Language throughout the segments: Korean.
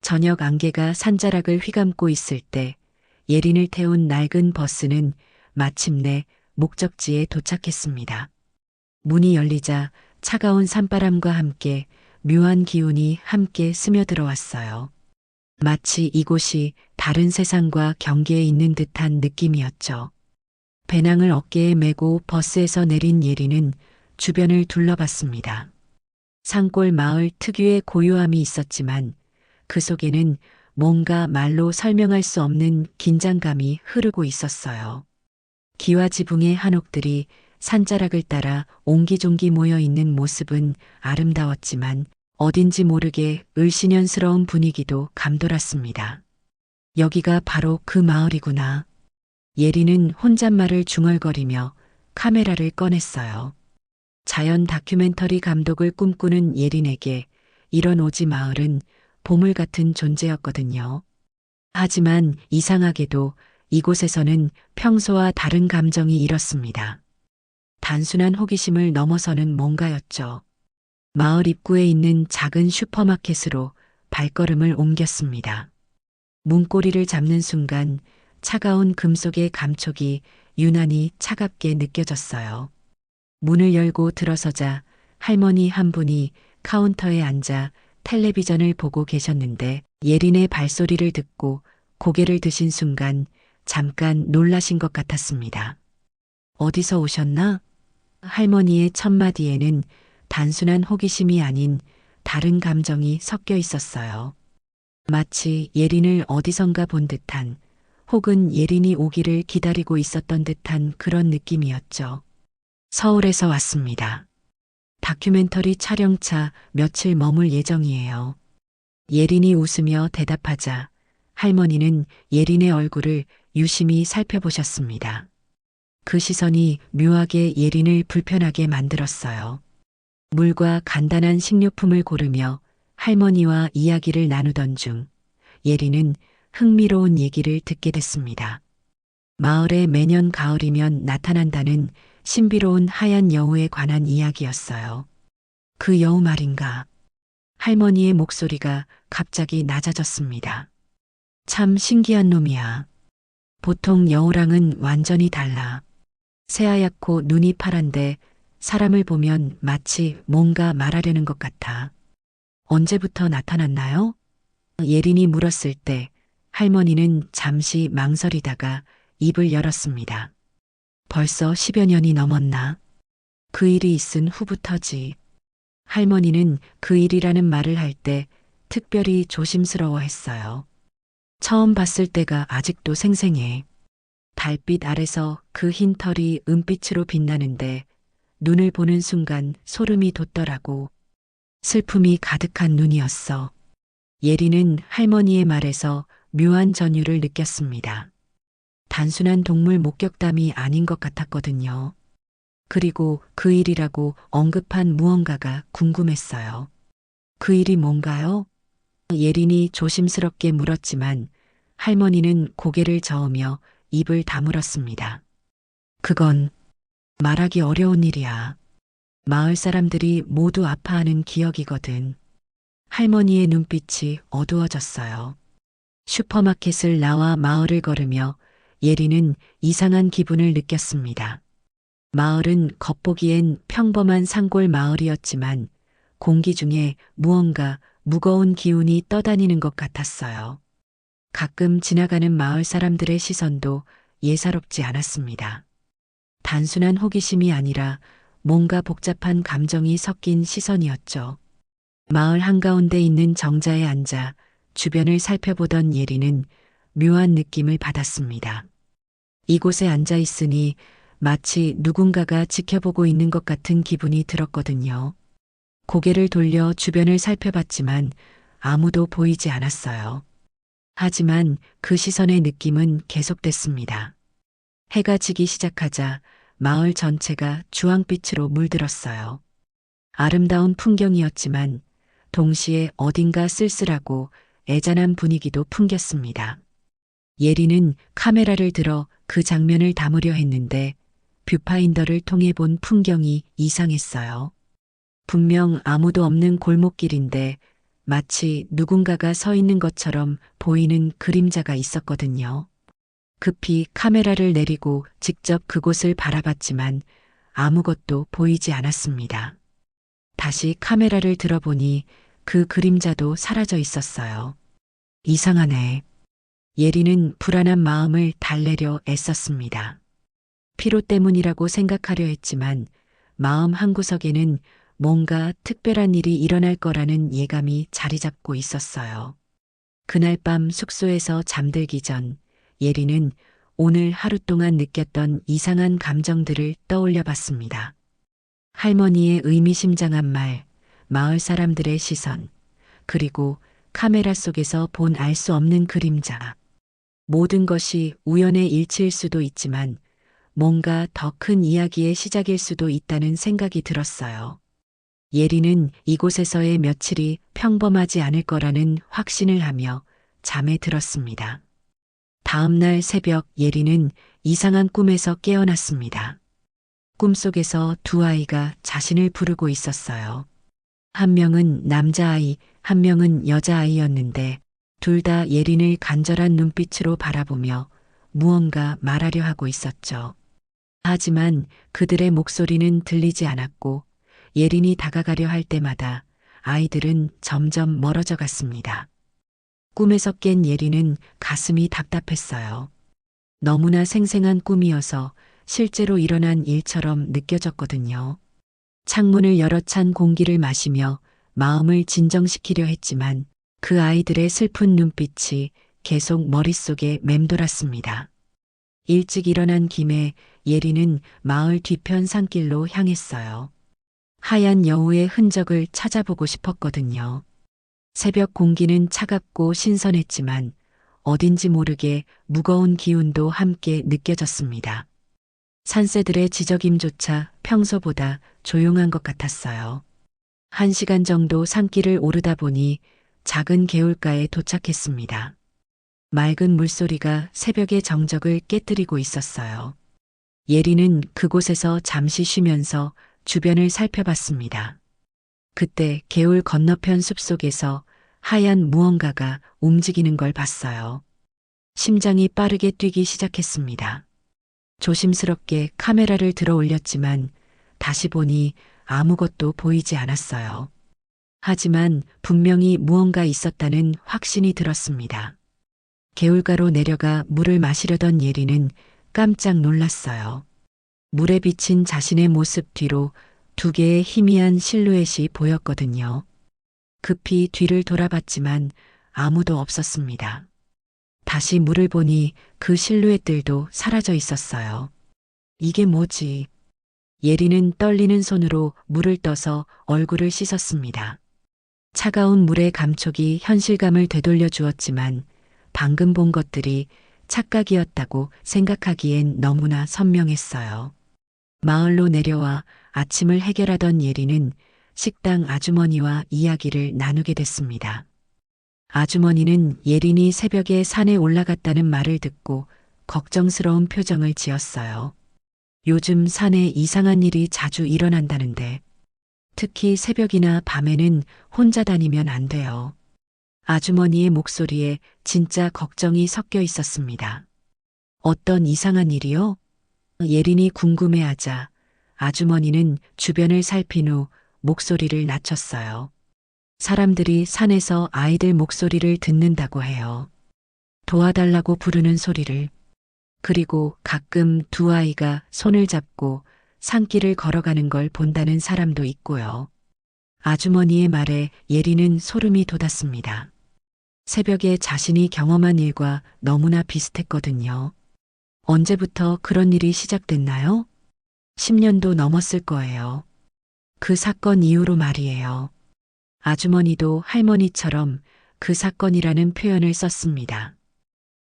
저녁 안개가 산자락을 휘감고 있을 때 예린을 태운 낡은 버스는 마침내 목적지에 도착했습니다. 문이 열리자 차가운 산바람과 함께 묘한 기운이 함께 스며들어왔어요. 마치 이곳이 다른 세상과 경계에 있는 듯한 느낌이었죠. 배낭을 어깨에 메고 버스에서 내린 예린은 주변을 둘러봤습니다. 산골 마을 특유의 고요함이 있었지만 그 속에는 뭔가 말로 설명할 수 없는 긴장감이 흐르고 있었어요. 기와지붕의 한옥들이 산자락을 따라 옹기종기 모여 있는 모습은 아름다웠지만 어딘지 모르게 을씨년스러운 분위기도 감돌았습니다. 여기가 바로 그 마을이구나. 예린은 혼잣말을 중얼거리며 카메라를 꺼냈어요. 자연 다큐멘터리 감독을 꿈꾸는 예린에게 이런 오지 마을은 보물 같은 존재였거든요. 하지만 이상하게도 이곳에서는 평소와 다른 감정이 일었습니다. 단순한 호기심을 넘어서는 뭔가였죠. 마을 입구에 있는 작은 슈퍼마켓으로 발걸음을 옮겼습니다. 문고리를 잡는 순간 차가운 금속의 감촉이 유난히 차갑게 느껴졌어요. 문을 열고 들어서자 할머니 한 분이 카운터에 앉아 텔레비전을 보고 계셨는데 예린의 발소리를 듣고 고개를 드신 순간 잠깐 놀라신 것 같았습니다. 어디서 오셨나? 할머니의 첫마디에는 단순한 호기심이 아닌 다른 감정이 섞여 있었어요. 마치 예린을 어디선가 본 듯한 혹은 예린이 오기를 기다리고 있었던 듯한 그런 느낌이었죠. 서울에서 왔습니다. 다큐멘터리 촬영차 며칠 머물 예정이에요. 예린이 웃으며 대답하자 할머니는 예린의 얼굴을 유심히 살펴보셨습니다. 그 시선이 묘하게 예린을 불편하게 만들었어요. 물과 간단한 식료품을 고르며 할머니와 이야기를 나누던 중 예린은 흥미로운 얘기를 듣게 됐습니다. 마을에 매년 가을이면 나타난다는 신비로운 하얀 여우에 관한 이야기였어요. 그 여우 말인가? 할머니의 목소리가 갑자기 낮아졌습니다. 참 신기한 놈이야. 보통 여우랑은 완전히 달라. 새하얗고 눈이 파란데 사람을 보면 마치 뭔가 말하려는 것 같아. 언제부터 나타났나요? 예린이 물었을 때 할머니는 잠시 망설이다가 입을 열었습니다. 벌써 10여 년이 넘었나? 그 일이 있은 후부터지. 할머니는 그 일이라는 말을 할 때 특별히 조심스러워했어요. 처음 봤을 때가 아직도 생생해. 달빛 아래서 그 흰 털이 은빛으로 빛나는데 눈을 보는 순간 소름이 돋더라고. 슬픔이 가득한 눈이었어. 예린은 할머니의 말에서 묘한 전율을 느꼈습니다. 단순한 동물 목격담이 아닌 것 같았거든요. 그리고 그 일이라고 언급한 무언가가 궁금했어요. 그 일이 뭔가요? 예린이 조심스럽게 물었지만 할머니는 고개를 저으며 입을 다물었습니다. 그건 말하기 어려운 일이야. 마을 사람들이 모두 아파하는 기억이거든. 할머니의 눈빛이 어두워졌어요. 슈퍼마켓을 나와 마을을 걸으며 예린은 이상한 기분을 느꼈습니다. 마을은 겉보기엔 평범한 산골 마을이었지만 공기 중에 무언가 무거운 기운이 떠다니는 것 같았어요. 가끔 지나가는 마을 사람들의 시선도 예사롭지 않았습니다. 단순한 호기심이 아니라 뭔가 복잡한 감정이 섞인 시선이었죠. 마을 한가운데 있는 정자에 앉아 주변을 살펴보던 예린은 묘한 느낌을 받았습니다. 이곳에 앉아 있으니 마치 누군가가 지켜보고 있는 것 같은 기분이 들었거든요. 고개를 돌려 주변을 살펴봤지만 아무도 보이지 않았어요. 하지만 그 시선의 느낌은 계속됐습니다. 해가 지기 시작하자 마을 전체가 주황빛으로 물들었어요. 아름다운 풍경이었지만 동시에 어딘가 쓸쓸하고 애잔한 분위기도 풍겼습니다. 예린은 카메라를 들어 그 장면을 담으려 했는데 뷰파인더를 통해 본 풍경이 이상했어요. 분명 아무도 없는 골목길인데 마치 누군가가 서 있는 것처럼 보이는 그림자가 있었거든요. 급히 카메라를 내리고 직접 그곳을 바라봤지만 아무것도 보이지 않았습니다. 다시 카메라를 들어보니 그 그림자도 사라져 있었어요. 이상하네. 예리는 불안한 마음을 달래려 애썼습니다. 피로 때문이라고 생각하려 했지만 마음 한구석에는 뭔가 특별한 일이 일어날 거라는 예감이 자리 잡고 있었어요. 그날 밤 숙소에서 잠들기 전 예리는 오늘 하루 동안 느꼈던 이상한 감정들을 떠올려 봤습니다. 할머니의 의미심장한 말, 마을 사람들의 시선, 그리고 카메라 속에서 본 알 수 없는 그림자. 모든 것이 우연의 일치일 수도 있지만 뭔가 더 큰 이야기의 시작일 수도 있다는 생각이 들었어요. 예리는 이곳에서의 며칠이 평범하지 않을 거라는 확신을 하며 잠에 들었습니다. 다음 날 새벽 예리는 이상한 꿈에서 깨어났습니다. 꿈속에서 두 아이가 자신을 부르고 있었어요. 한 명은 남자아이, 한 명은 여자아이였는데 둘 다 예린을 간절한 눈빛으로 바라보며 무언가 말하려 하고 있었죠. 하지만 그들의 목소리는 들리지 않았고 예린이 다가가려 할 때마다 아이들은 점점 멀어져 갔습니다. 꿈에서 깬 예린은 가슴이 답답했어요. 너무나 생생한 꿈이어서 실제로 일어난 일처럼 느껴졌거든요. 창문을 열어 찬 공기를 마시며 마음을 진정시키려 했지만 그 아이들의 슬픈 눈빛이 계속 머릿속에 맴돌았습니다. 일찍 일어난 김에 예리는 마을 뒤편 산길로 향했어요. 하얀 여우의 흔적을 찾아보고 싶었거든요. 새벽 공기는 차갑고 신선했지만 어딘지 모르게 무거운 기운도 함께 느껴졌습니다. 산새들의 지저김조차 평소보다 조용한 것 같았어요. 1시간 정도 산길을 오르다 보니 작은 개울가에 도착했습니다. 맑은 물소리가 새벽의 정적을 깨뜨리고 있었어요. 예리는 그곳에서 잠시 쉬면서 주변을 살펴봤습니다. 그때 개울 건너편 숲속에서 하얀 무언가가 움직이는 걸 봤어요. 심장이 빠르게 뛰기 시작했습니다. 조심스럽게 카메라를 들어 올렸지만 다시 보니 아무것도 보이지 않았어요. 하지만 분명히 무언가 있었다는 확신이 들었습니다. 개울가로 내려가 물을 마시려던 예리는 깜짝 놀랐어요. 물에 비친 자신의 모습 뒤로 두 개의 희미한 실루엣이 보였거든요. 급히 뒤를 돌아봤지만 아무도 없었습니다. 다시 물을 보니 그 실루엣들도 사라져 있었어요. 이게 뭐지? 예리는 떨리는 손으로 물을 떠서 얼굴을 씻었습니다. 차가운 물의 감촉이 현실감을 되돌려 주었지만 방금 본 것들이 착각이었다고 생각하기엔 너무나 선명했어요. 마을로 내려와 아침을 해결하던 예리는 식당 아주머니와 이야기를 나누게 됐습니다. 아주머니는 예린이 새벽에 산에 올라갔다는 말을 듣고 걱정스러운 표정을 지었어요. 요즘 산에 이상한 일이 자주 일어난다는데 특히 새벽이나 밤에는 혼자 다니면 안 돼요. 아주머니의 목소리에 진짜 걱정이 섞여 있었습니다. 어떤 이상한 일이요? 예린이 궁금해하자 아주머니는 주변을 살핀 후 목소리를 낮췄어요. 사람들이 산에서 아이들 목소리를 듣는다고 해요. 도와달라고 부르는 소리를. 그리고 가끔 두 아이가 손을 잡고 산길을 걸어가는 걸 본다는 사람도 있고요. 아주머니의 말에 예리는 소름이 돋았습니다. 새벽에 자신이 경험한 일과 너무나 비슷했거든요. 언제부터 그런 일이 시작됐나요? 10년도 넘었을 거예요. 그 사건 이후로 말이에요. 아주머니도 할머니처럼 그 사건이라는 표현을 썼습니다.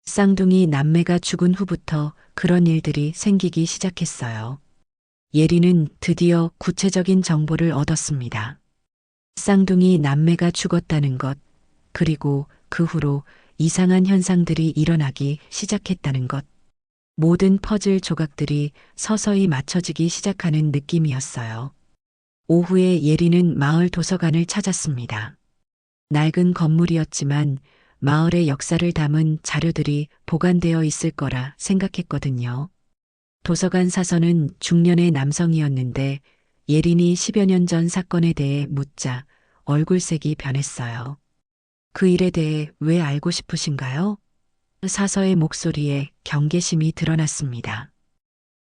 쌍둥이 남매가 죽은 후부터 그런 일들이 생기기 시작했어요. 예리는 드디어 구체적인 정보를 얻었습니다. 쌍둥이 남매가 죽었다는 것, 그리고 그 후로 이상한 현상들이 일어나기 시작했다는 것. 모든 퍼즐 조각들이 서서히 맞춰지기 시작하는 느낌이었어요. 오후에 예리는 마을 도서관을 찾았습니다. 낡은 건물이었지만 마을의 역사를 담은 자료들이 보관되어 있을 거라 생각했거든요. 도서관 사서는 중년의 남성이었는데 예린이 10여 년 전 사건에 대해 묻자 얼굴색이 변했어요. 그 일에 대해 왜 알고 싶으신가요? 사서의 목소리에 경계심이 드러났습니다.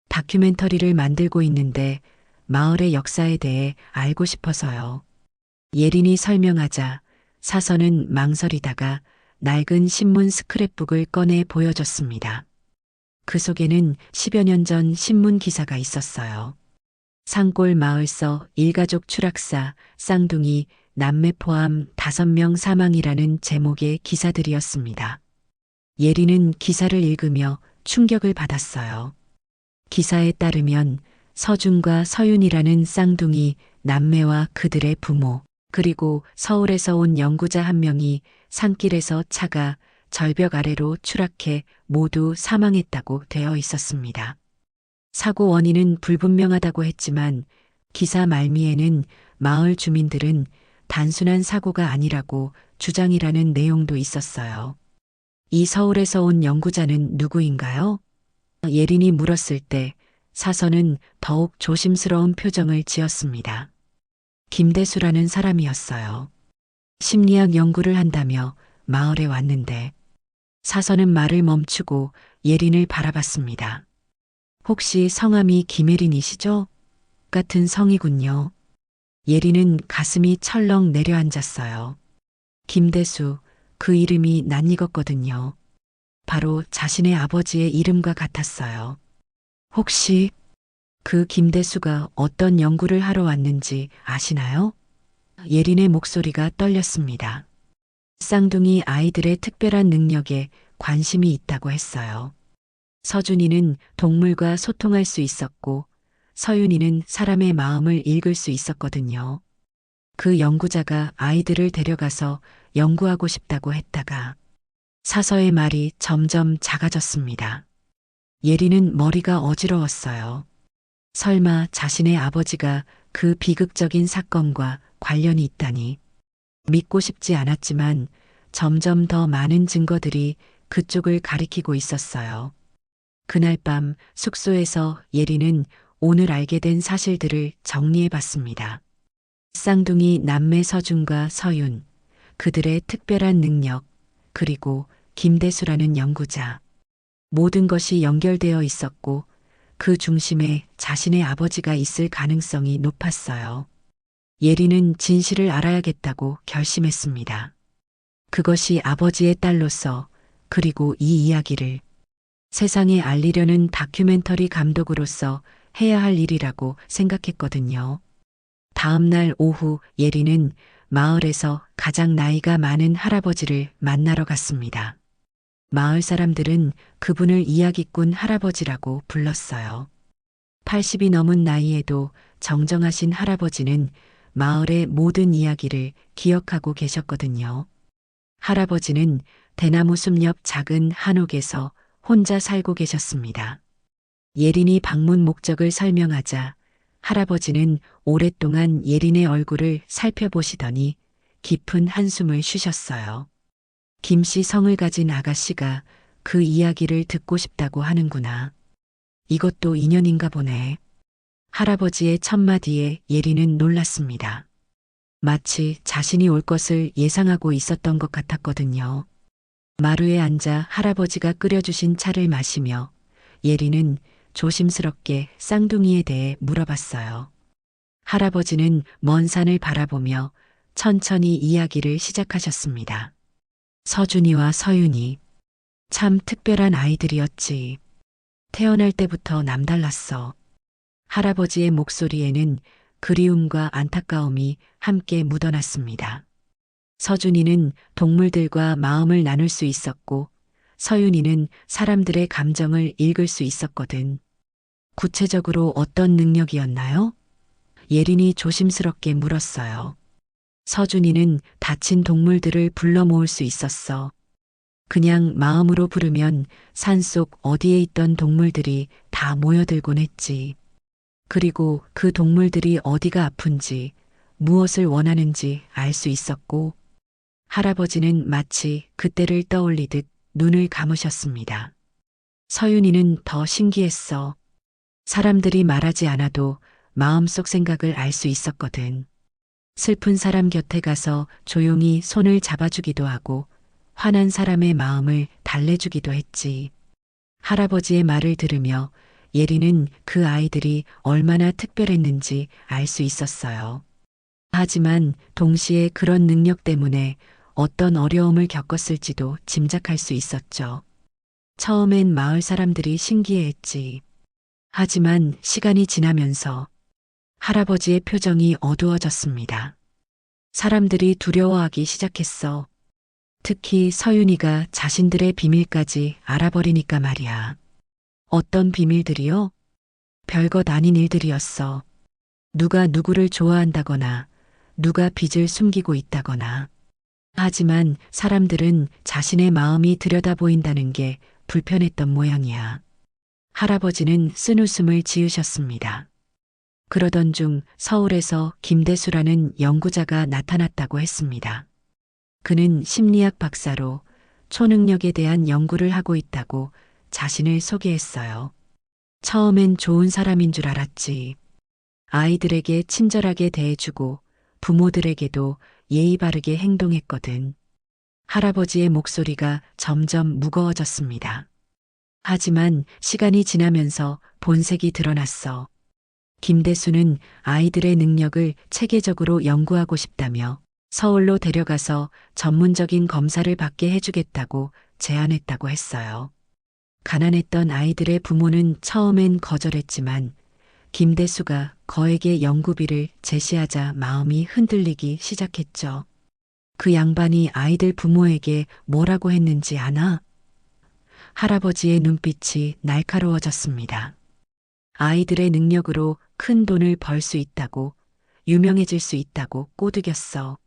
다큐멘터리를 만들고 있는데 마을의 역사에 대해 알고 싶어서요. 예린이 설명하자 사서는 망설이다가 낡은 신문 스크랩북을 꺼내 보여줬습니다. 그 속에는 10여 년 전 신문 기사가 있었어요. 산골 마을서 일가족 추락사, 쌍둥이, 남매 포함 5명 사망이라는 제목의 기사들이었습니다. 예리는 기사를 읽으며 충격을 받았어요. 기사에 따르면 서준과 서윤이라는 쌍둥이 남매와 그들의 부모, 그리고 서울에서 온 연구자 한 명이 산길에서 차가 절벽 아래로 추락해 모두 사망했다고 되어 있었습니다. 사고 원인은 불분명하다고 했지만 기사 말미에는 마을 주민들은 단순한 사고가 아니라고 주장이라는 내용도 있었어요. 이 서울에서 온 연구자는 누구인가요? 예린이 물었을 때 사서는 더욱 조심스러운 표정을 지었습니다. 김대수라는 사람이었어요. 심리학 연구를 한다며 마을에 왔는데 사서는 말을 멈추고 예린을 바라봤습니다. 혹시 성함이 김예린이시죠? 같은 성이군요. 예린은 가슴이 철렁 내려앉았어요. 김대수, 그 이름이 낯익었거든요. 바로 자신의 아버지의 이름과 같았어요. 혹시 그 김대수가 어떤 연구를 하러 왔는지 아시나요? 예린의 목소리가 떨렸습니다. 쌍둥이 아이들의 특별한 능력에 관심이 있다고 했어요. 서준이는 동물과 소통할 수 있었고 서윤이는 사람의 마음을 읽을 수 있었거든요. 그 연구자가 아이들을 데려가서 연구하고 싶다고 했다가 사서의 말이 점점 작아졌습니다. 예리는 머리가 어지러웠어요. 설마 자신의 아버지가 그 비극적인 사건과 관련이 있다니. 믿고 싶지 않았지만 점점 더 많은 증거들이 그쪽을 가리키고 있었어요. 그날 밤 숙소에서 예리는 오늘 알게 된 사실들을 정리해 봤습니다. 쌍둥이 남매 서준과 서윤, 그들의 특별한 능력, 그리고 김대수라는 연구자. 모든 것이 연결되어 있었고 그 중심에 자신의 아버지가 있을 가능성이 높았어요. 예리는 진실을 알아야겠다고 결심했습니다. 그것이 아버지의 딸로서 그리고 이 이야기를 세상에 알리려는 다큐멘터리 감독으로서 해야 할 일이라고 생각했거든요. 다음 날 오후 예리는 마을에서 가장 나이가 많은 할아버지를 만나러 갔습니다. 마을 사람들은 그분을 이야기꾼 할아버지라고 불렀어요. 80이 넘은 나이에도 정정하신 할아버지는 마을의 모든 이야기를 기억하고 계셨거든요. 할아버지는 대나무 숲 옆 작은 한옥에서 혼자 살고 계셨습니다. 예린이 방문 목적을 설명하자 할아버지는 오랫동안 예린의 얼굴을 살펴보시더니 깊은 한숨을 쉬셨어요. 김씨 성을 가진 아가씨가 그 이야기를 듣고 싶다고 하는구나. 이것도 인연인가 보네. 할아버지의 첫마디에 예린은 놀랐습니다. 마치 자신이 올 것을 예상하고 있었던 것 같았거든요. 마루에 앉아 할아버지가 끓여주신 차를 마시며 예린은 조심스럽게 쌍둥이에 대해 물어봤어요. 할아버지는 먼 산을 바라보며 천천히 이야기를 시작하셨습니다. 서준이와 서윤이 참 특별한 아이들이었지. 태어날 때부터 남달랐어. 할아버지의 목소리에는 그리움과 안타까움이 함께 묻어났습니다. 서준이는 동물들과 마음을 나눌 수 있었고 서윤이는 사람들의 감정을 읽을 수 있었거든. 구체적으로 어떤 능력이었나요? 예린이 조심스럽게 물었어요. 서준이는 다친 동물들을 불러 모을 수 있었어. 그냥 마음으로 부르면 산속 어디에 있던 동물들이 다 모여들곤 했지. 그리고 그 동물들이 어디가 아픈지, 무엇을 원하는지 알 수 있었고, 할아버지는 마치 그때를 떠올리듯 눈을 감으셨습니다. 서윤이는 더 신기했어. 사람들이 말하지 않아도 마음속 생각을 알 수 있었거든. 슬픈 사람 곁에 가서 조용히 손을 잡아주기도 하고 화난 사람의 마음을 달래주기도 했지. 할아버지의 말을 들으며 예리는 그 아이들이 얼마나 특별했는지 알 수 있었어요. 하지만 동시에 그런 능력 때문에 어떤 어려움을 겪었을지도 짐작할 수 있었죠. 처음엔 마을 사람들이 신기해했지. 하지만 시간이 지나면서 할아버지의 표정이 어두워졌습니다. 사람들이 두려워하기 시작했어. 특히 서윤이가 자신들의 비밀까지 알아버리니까 말이야. 어떤 비밀들이요? 별것 아닌 일들이었어. 누가 누구를 좋아한다거나, 누가 빚을 숨기고 있다거나. 하지만 사람들은 자신의 마음이 들여다보인다는 게 불편했던 모양이야. 할아버지는 쓴웃음을 지으셨습니다. 그러던 중 서울에서 김대수라는 연구자가 나타났다고 했습니다. 그는 심리학 박사로 초능력에 대한 연구를 하고 있다고 자신을 소개했어요. 처음엔 좋은 사람인 줄 알았지. 아이들에게 친절하게 대해주고 부모들에게도 예의 바르게 행동했거든. 할아버지의 목소리가 점점 무거워졌습니다. 하지만 시간이 지나면서 본색이 드러났어. 김대수는 아이들의 능력을 체계적으로 연구하고 싶다며 서울로 데려가서 전문적인 검사를 받게 해주겠다고 제안했다고 했어요. 가난했던 아이들의 부모는 처음엔 거절했지만 김대수가 거액의 연구비를 제시하자 마음이 흔들리기 시작했죠. 그 양반이 아이들 부모에게 뭐라고 했는지 아나? 할아버지의 눈빛이 날카로워졌습니다. 아이들의 능력으로 큰 돈을 벌 수 있다고, 유명해질 수 있다고 꼬드겼어.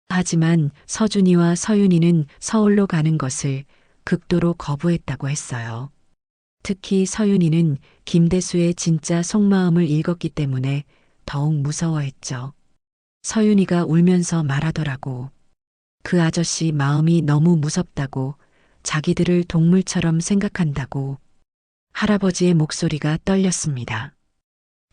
하지만 서준이와 서윤이는 서울로 가는 것을 극도로 거부했다고 했어요. 특히 서윤이는 김대수의 진짜 속마음을 읽었기 때문에 더욱 무서워했죠. 서윤이가 울면서 말하더라고. 그 아저씨 마음이 너무 무섭다고, 자기들을 동물처럼 생각한다고. 할아버지의 목소리가 떨렸습니다.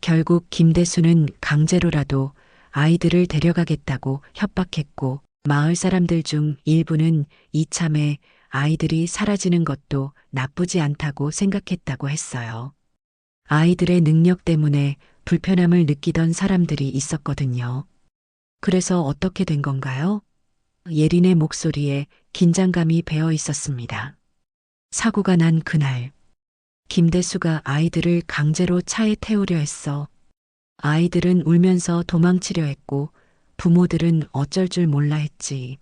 결국 김대수는 강제로라도 아이들을 데려가겠다고 협박했고 마을 사람들 중 일부는 이참에 아이들이 사라지는 것도 나쁘지 않다고 생각했다고 했어요. 아이들의 능력 때문에 불편함을 느끼던 사람들이 있었거든요. 그래서 어떻게 된 건가요? 예린의 목소리에 긴장감이 배어 있었습니다. 사고가 난 그날, 김대수가 아이들을 강제로 차에 태우려 했어. 아이들은 울면서 도망치려 했고 부모들은 어쩔 줄 몰라 했지.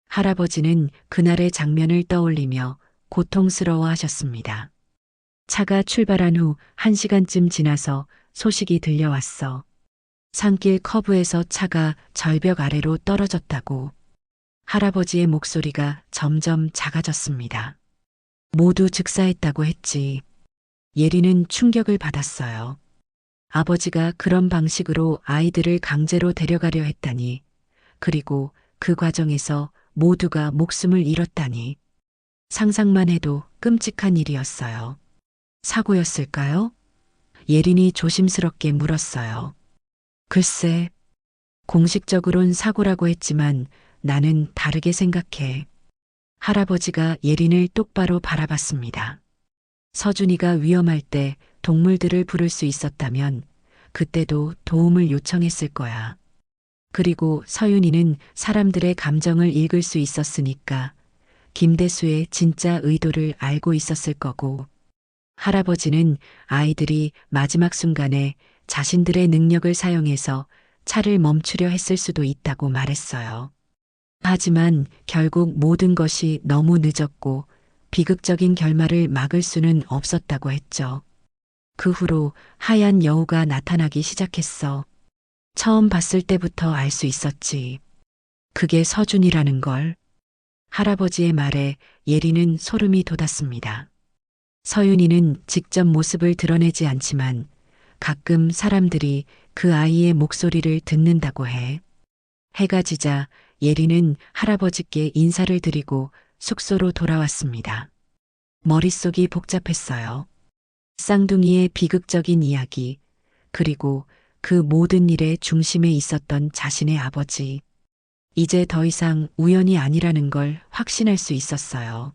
할아버지는 그날의 장면을 떠올리며 고통스러워 하셨습니다. 차가 출발한 후 1시간쯤 지나서 소식이 들려왔어. 산길 커브에서 차가 절벽 아래로 떨어졌다고. 할아버지의 목소리가 점점 작아졌습니다. 모두 즉사했다고 했지. 예리는 충격을 받았어요. 아버지가 그런 방식으로 아이들을 강제로 데려가려 했다니. 그리고 그 과정에서 모두가 목숨을 잃었다니. 상상만 해도 끔찍한 일이었어요. 사고였을까요? 예린이 조심스럽게 물었어요. 글쎄, 공식적으론 사고라고 했지만 나는 다르게 생각해. 할아버지가 예린을 똑바로 바라봤습니다. 서준이가 위험할 때 동물들을 부를 수 있었다면 그때도 도움을 요청했을 거야. 그리고 서윤이는 사람들의 감정을 읽을 수 있었으니까 김대수의 진짜 의도를 알고 있었을 거고, 할아버지는 아이들이 마지막 순간에 자신들의 능력을 사용해서 차를 멈추려 했을 수도 있다고 말했어요. 하지만 결국 모든 것이 너무 늦었고 비극적인 결말을 막을 수는 없었다고 했죠. 그 후로 하얀 여우가 나타나기 시작했어. 처음 봤을 때부터 알 수 있었지. 그게 서준이라는 걸. 할아버지의 말에 예리는 소름이 돋았습니다. 서윤이는 직접 모습을 드러내지 않지만 가끔 사람들이 그 아이의 목소리를 듣는다고 해. 해가 지자 예린은 할아버지께 인사를 드리고 숙소로 돌아왔습니다. 머릿속이 복잡했어요. 쌍둥이의 비극적인 이야기, 그리고 그 모든 일의 중심에 있었던 자신의 아버지. 이제 더 이상 우연이 아니라는 걸 확신할 수 있었어요.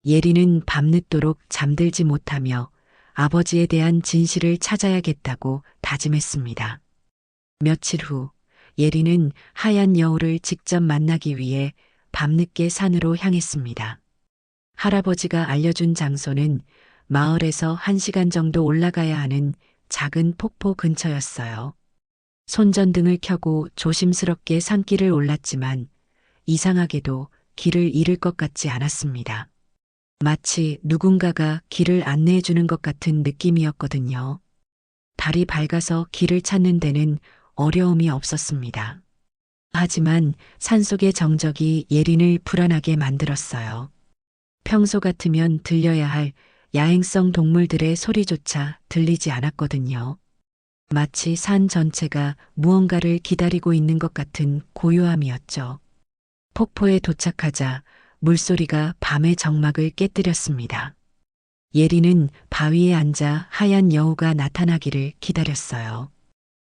예린은 밤늦도록 잠들지 못하며 아버지에 대한 진실을 찾아야겠다고 다짐했습니다. 며칠 후, 예린은 하얀 여우를 직접 만나기 위해 밤늦게 산으로 향했습니다. 할아버지가 알려준 장소는 마을에서 1시간 정도 올라가야 하는 작은 폭포 근처였어요. 손전등을 켜고 조심스럽게 산길을 올랐지만 이상하게도 길을 잃을 것 같지 않았습니다. 마치 누군가가 길을 안내해 주는 것 같은 느낌이었거든요. 달이 밝아서 길을 찾는 데는 어려움이 없었습니다. 하지만 산속의 정적이 예린을 불안하게 만들었어요. 평소 같으면 들려야 할 야행성 동물들의 소리조차 들리지 않았거든요. 마치 산 전체가 무언가를 기다리고 있는 것 같은 고요함이었죠. 폭포에 도착하자 물소리가 밤의 정막을 깨뜨렸습니다. 예린은 바위에 앉아 하얀 여우가 나타나기를 기다렸어요.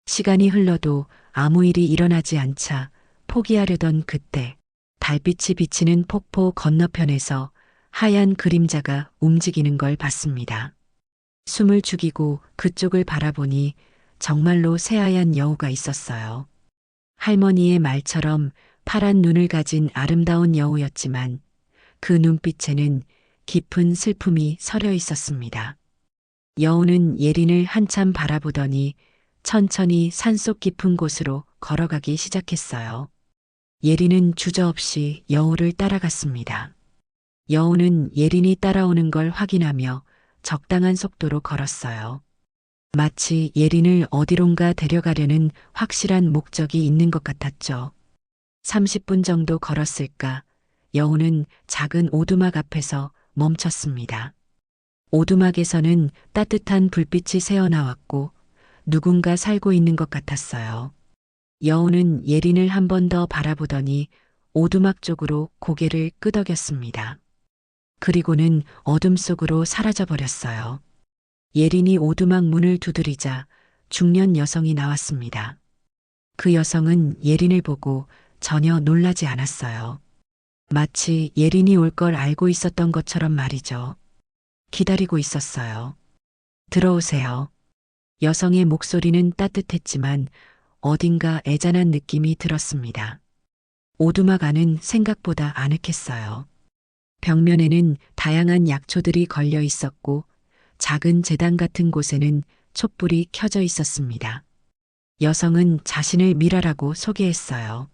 시간이 흘러도 아무 일이 일어나지 않자 포기하려던 그때 달빛이 비치는 폭포 건너편에서 하얀 그림자가 움직이는 걸 봤습니다. 숨을 죽이고 그쪽을 바라보니 정말로 새하얀 여우가 있었어요. 할머니의 말처럼 파란 눈을 가진 아름다운 여우였지만 그 눈빛에는 깊은 슬픔이 서려 있었습니다. 여우는 예린을 한참 바라보더니 천천히 산속 깊은 곳으로 걸어가기 시작했어요. 예린은 주저없이 여우를 따라갔습니다. 여우는 예린이 따라오는 걸 확인하며 적당한 속도로 걸었어요. 마치 예린을 어디론가 데려가려는 확실한 목적이 있는 것 같았죠. 30분 정도 걸었을까, 여우는 작은 오두막 앞에서 멈췄습니다. 오두막에서는 따뜻한 불빛이 새어나왔고 누군가 살고 있는 것 같았어요. 여우는 예린을 한 번 더 바라보더니 오두막 쪽으로 고개를 끄덕였습니다. 그리고는 어둠 속으로 사라져버렸어요. 예린이 오두막 문을 두드리자 중년 여성이 나왔습니다. 그 여성은 예린을 보고 전혀 놀라지 않았어요. 마치 예린이 올 걸 알고 있었던 것처럼 말이죠. 기다리고 있었어요. 들어오세요. 여성의 목소리는 따뜻했지만 어딘가 애잔한 느낌이 들었습니다. 오두막 안은 생각보다 아늑했어요. 벽면에는 다양한 약초들이 걸려 있었고 작은 제단 같은 곳에는 촛불이 켜져 있었습니다. 여성은 자신을 미라라고 소개했어요.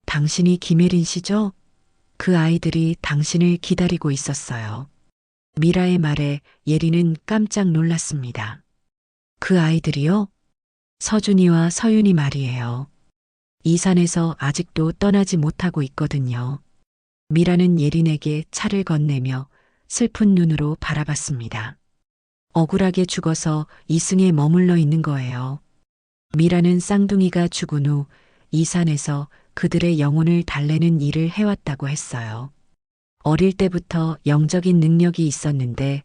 당신이 김예린 씨죠? 그 아이들이 당신을 기다리고 있었어요. 미라의 말에 예린은 깜짝 놀랐습니다. 그 아이들이요? 서준이와 서윤이 말이에요. 이 산에서 아직도 떠나지 못하고 있거든요. 미라는 예린에게 차를 건네며 슬픈 눈으로 바라봤습니다. 억울하게 죽어서 이승에 머물러 있는 거예요. 미라는 쌍둥이가 죽은 후 이 산에서 그들의 영혼을 달래는 일을 해왔다고 했어요. 어릴 때부터 영적인 능력이 있었는데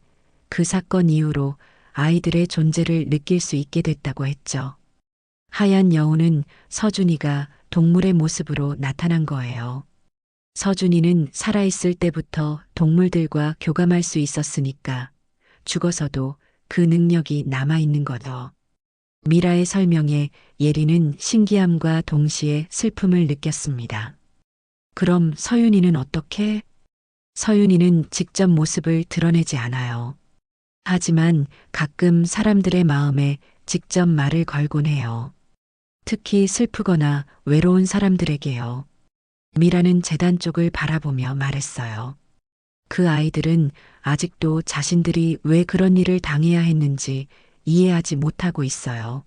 그 사건 이후로 아이들의 존재를 느낄 수 있게 됐다고 했죠. 하얀 여우는 서준이가 동물의 모습으로 나타난 거예요. 서준이는 살아있을 때부터 동물들과 교감할 수 있었으니까 죽어서도 그 능력이 남아있는 거죠. 미라의 설명에 예린은 신기함과 동시에 슬픔을 느꼈습니다. 그럼 서윤이는 어떻게? 서윤이는 직접 모습을 드러내지 않아요. 하지만 가끔 사람들의 마음에 직접 말을 걸곤 해요. 특히 슬프거나 외로운 사람들에게요. 미라는 재단 쪽을 바라보며 말했어요. 그 아이들은 아직도 자신들이 왜 그런 일을 당해야 했는지 이해하지 못하고 있어요.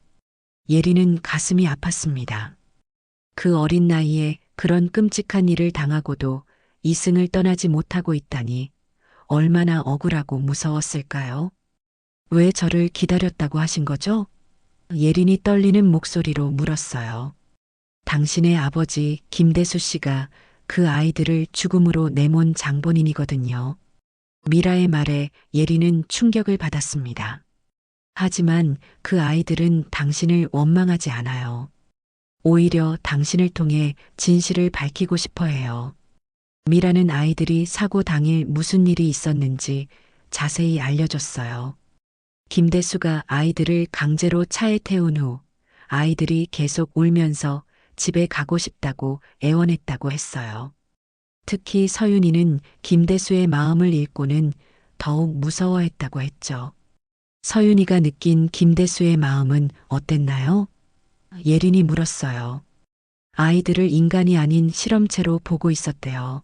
예린은 가슴이 아팠습니다. 그 어린 나이에 그런 끔찍한 일을 당하고도 이승을 떠나지 못하고 있다니 얼마나 억울하고 무서웠을까요? 왜 저를 기다렸다고 하신 거죠? 예린이 떨리는 목소리로 물었어요. 당신의 아버지 김대수 씨가 그 아이들을 죽음으로 내몬 장본인이거든요. 미라의 말에 예리는 충격을 받았습니다. 하지만 그 아이들은 당신을 원망하지 않아요. 오히려 당신을 통해 진실을 밝히고 싶어 해요. 미라는 아이들이 사고 당일 무슨 일이 있었는지 자세히 알려줬어요. 김대수가 아이들을 강제로 차에 태운 후 아이들이 계속 울면서 집에 가고 싶다고 애원했다고 했어요. 특히 서윤이는 김대수의 마음을 읽고는 더욱 무서워했다고 했죠. 서윤이가 느낀 김대수의 마음은 어땠나요? 예린이 물었어요. 아이들을 인간이 아닌 실험체로 보고 있었대요.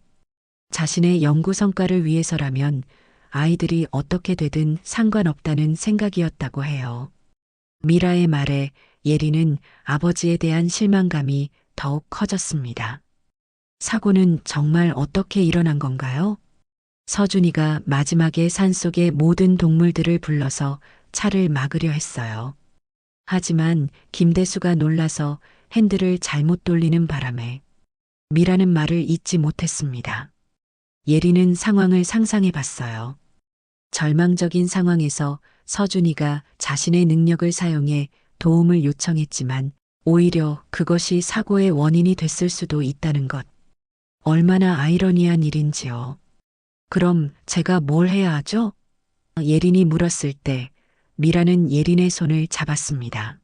자신의 연구 성과를 위해서라면 아이들이 어떻게 되든 상관없다는 생각이었다고 해요. 미라의 말에 예린은 아버지에 대한 실망감이 더욱 커졌습니다. 사고는 정말 어떻게 일어난 건가요? 서준이가 마지막에 산속의 모든 동물들을 불러서 차를 막으려 했어요. 하지만 김대수가 놀라서 핸들을 잘못 돌리는 바람에 미라는 말을 잊지 못했습니다. 예리는 상황을 상상해 봤어요. 절망적인 상황에서 서준이가 자신의 능력을 사용해 도움을 요청했지만 오히려 그것이 사고의 원인이 됐을 수도 있다는 것. 얼마나 아이러니한 일인지요. 그럼 제가 뭘 해야 하죠? 예린이 물었을 때 미라는 예린의 손을 잡았습니다.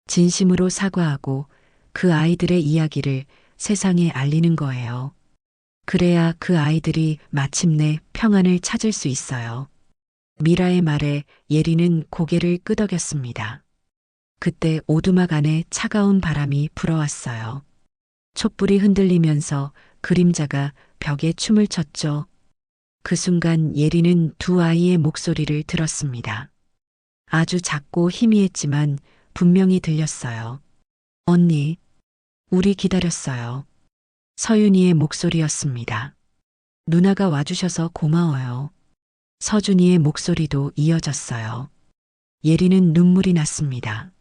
진심으로 사과하고 그 아이들의 이야기를 세상에 알리는 거예요. 그래야 그 아이들이 마침내 평안을 찾을 수 있어요. 미라의 말에 예린은 고개를 끄덕였습니다. 그때 오두막 안에 차가운 바람이 불어왔어요. 촛불이 흔들리면서 그림자가 벽에 춤을 췄죠. 그 순간 예린은 두 아이의 목소리를 들었습니다. 아주 작고 희미했지만 분명히 들렸어요. 언니, 우리 기다렸어요. 서윤이의 목소리였습니다. 누나가 와주셔서 고마워요. 서준이의 목소리도 이어졌어요. 예린은 눈물이 났습니다.